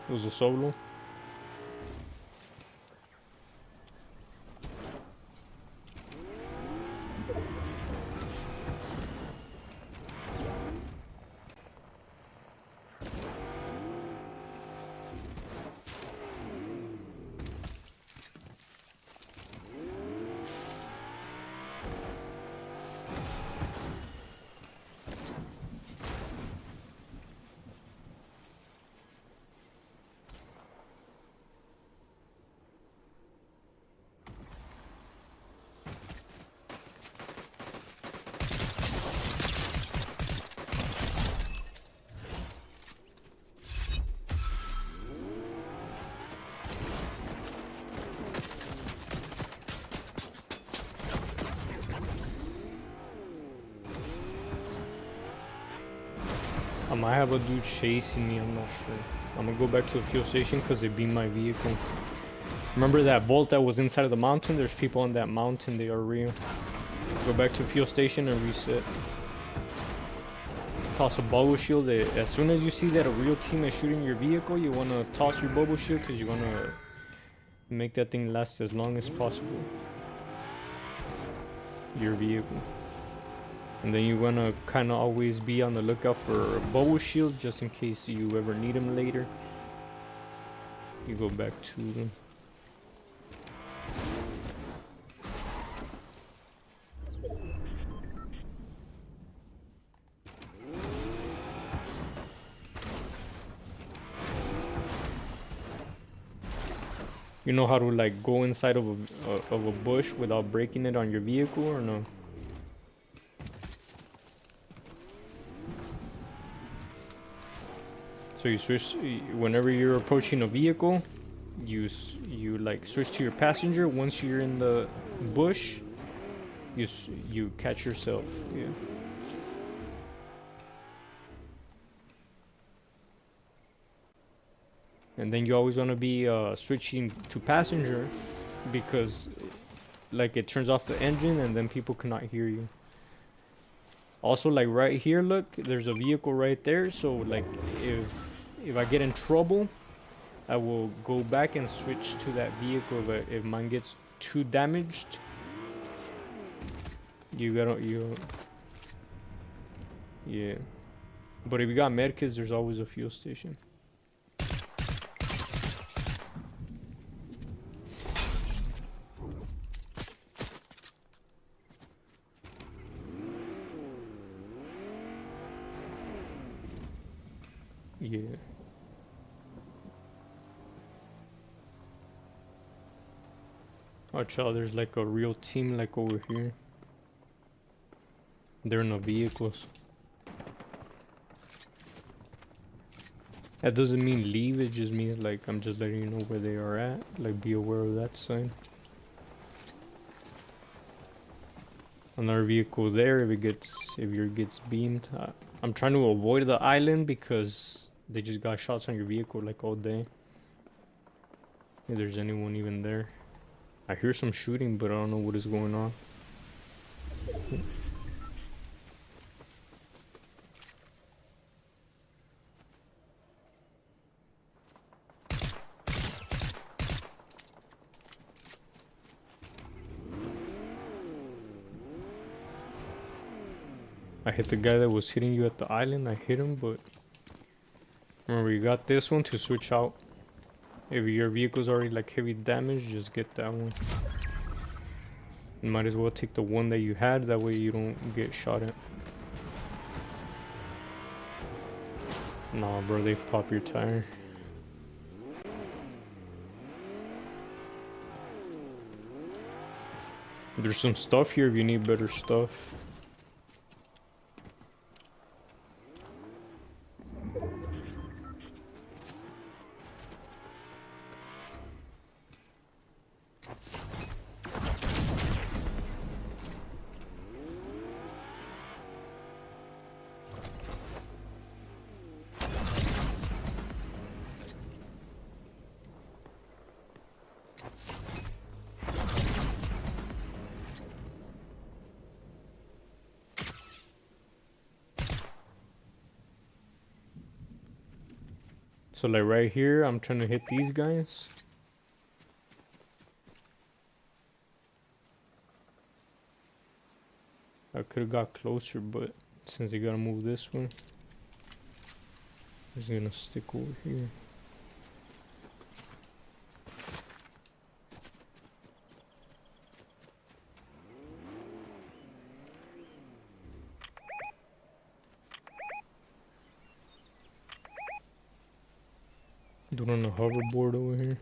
It was a solo. I might have a dude chasing me, I'm not sure. I'm gonna go back to the fuel station because they beat my vehicle. Remember that vault that was inside of the mountain? There's people on that mountain, they are real. Go back to the fuel station and reset. toss a bubble shield. As soon as you see that a real team is shooting your vehicle, you want to toss your bubble shield because you want to make that thing last as long as possible. Your vehicle. And then you want to kind of always be on the lookout for a bubble shield just in case you ever need them later. You go back to them. You know how to like go inside of a bush without breaking it on your vehicle or no? So you switch whenever you're approaching a vehicle, you like switch to your passenger. Once you're in the bush, you catch yourself. Yeah. And then you always want to be switching to passenger because like it turns off the engine and then people cannot hear you. Also, like right here, look, there's a vehicle right there. So like if I get in trouble, I will go back and switch to that vehicle. But if mine gets too damaged, yeah. But if you got medkits, there's always a fuel station. Yeah. Watch out, there's like a real team like over here. They're in the vehicles. That doesn't mean leave, it just means like I'm just letting you know where they are at. Like be aware of that sign. Another vehicle there if yours gets beamed. I'm trying to avoid the island because they just got shots on your vehicle like all day. If there's anyone even there. I hear some shooting, but I don't know what is going on. I hit the guy that was hitting you at the island. I hit him, but remember you got this one to switch out. If your vehicle's already like heavy damage, just get that one. You might as well take the one that you had, that way you don't get shot at. Nah, bro, they pop your tire. There's some stuff here if you need better stuff. So like right here, I'm trying to hit these guys. I could have got closer, but since I gotta move this one, I'm just gonna stick over here. Doing on the hoverboard over here.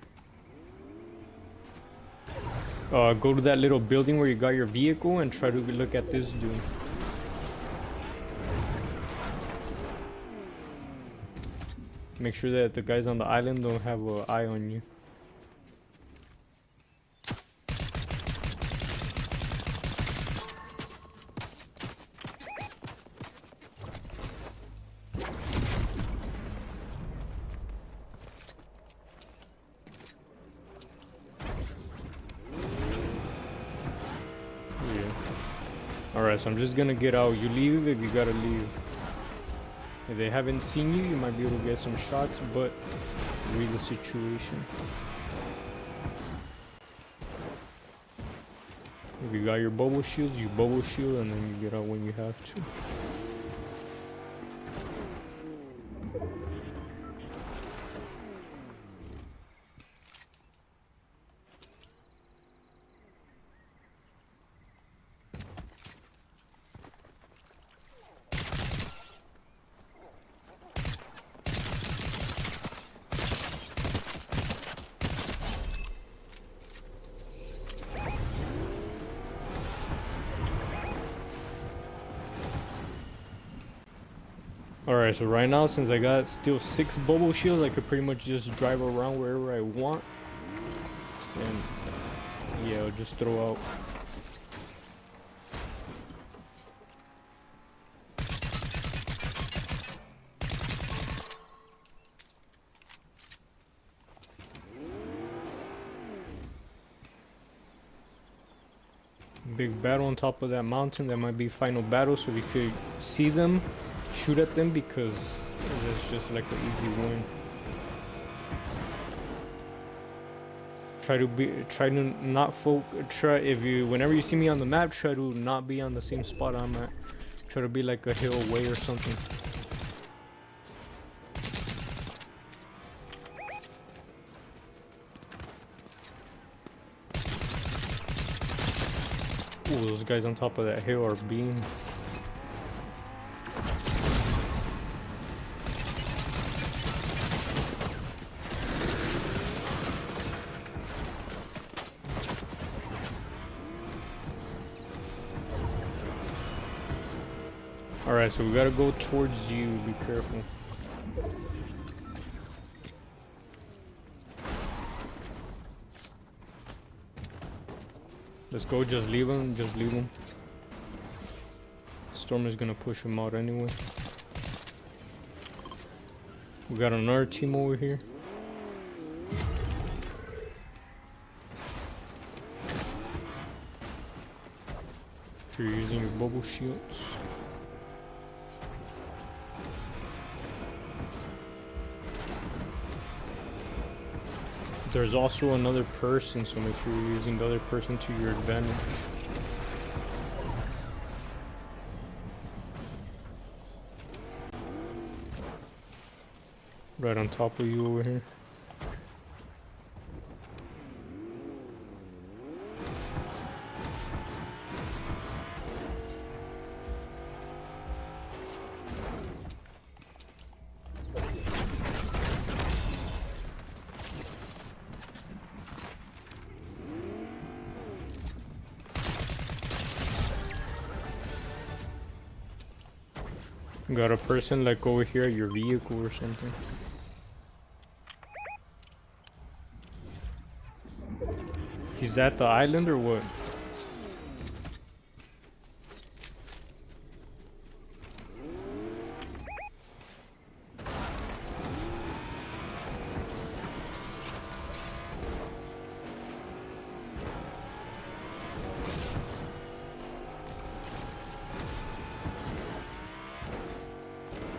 Go to that little building where you got your vehicle and try to look at this dude. Make sure that the guys on the island don't have an eye on you. Alright, so I'm just gonna get out. You leave if you gotta leave. If they haven't seen you, you might be able to get some shots, but read the situation. If you got your bubble shields, you bubble shield and then you get out when you have to. Alright, so right now, since I got still 6 bubble shields, I could pretty much just drive around wherever I want. And yeah, I'll just throw out. Big battle on top of that mountain. That might be final battle, so we could see them, shoot at them, because it's just like an easy win. Whenever you see me on the map, try to not be on the same spot I'm at. Try to be like a hill away or something. Ooh, those guys on top of that hill are being. Alright, so we gotta go towards you, be careful. Let's go, just leave him, Storm is gonna push him out anyway. We got another team over here. If you're using your bubble shields. There's also another person, so make sure you're using the other person to your advantage. Right on top of you over here. Got a person like over here at your vehicle or something. He's at the island or what?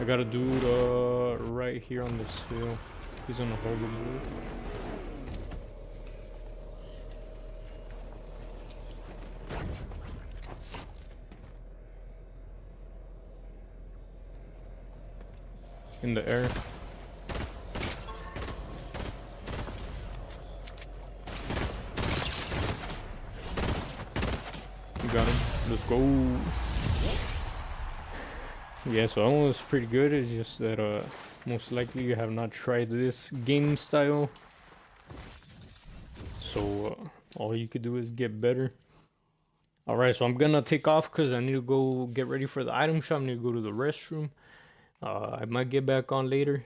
I got a dude right here on this hill. He's on a hoverboard. In the air. You got him. Let's go. Yeah, so that one was pretty good. It's just that most likely you have not tried this game style. So all you could do is get better. Alright, so I'm gonna take off because I need to go get ready for the item shop. I need to go to the restroom. I might get back on later.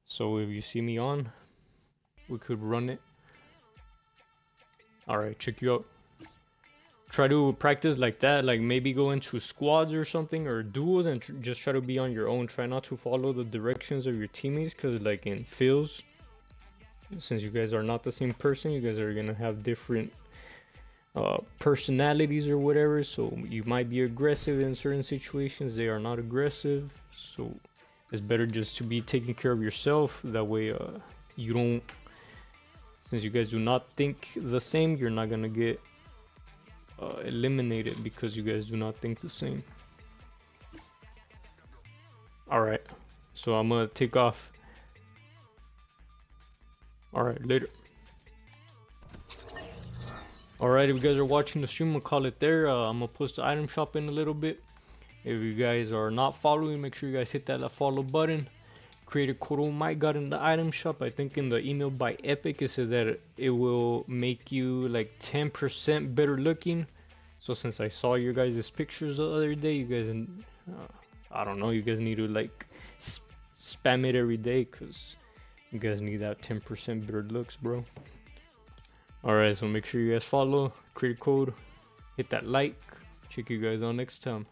So if you see me on, we could run it. Alright, check you out. Try to practice like that, like maybe go into squads or something, or duos, and just try to be on your own. Try not to follow the directions of your teammates, because like in fills, since you guys are not the same person, you guys are gonna have different personalities or whatever, so you might be aggressive in certain situations. They are not aggressive, so it's better just to be taking care of yourself. That way you don't, since you guys do not think the same, you're not gonna get eliminated because you guys do not think the same. Alright, so I'm gonna take off. Alright, later. Alright, if you guys are watching the stream, I'll call it there. I'm gonna post the item shop in a little bit. If you guys are not following, make sure you guys hit that follow button. Create a code Ohmikegod in the item shop. I think in the email by Epic it said that it will make you like 10% better looking. So since I saw your guys' pictures the other day, you guys, I don't know, you guys need to like spam it every day because you guys need that 10% better looks, bro. Alright, so make sure you guys follow, create a code, hit that like. Check you guys out next time.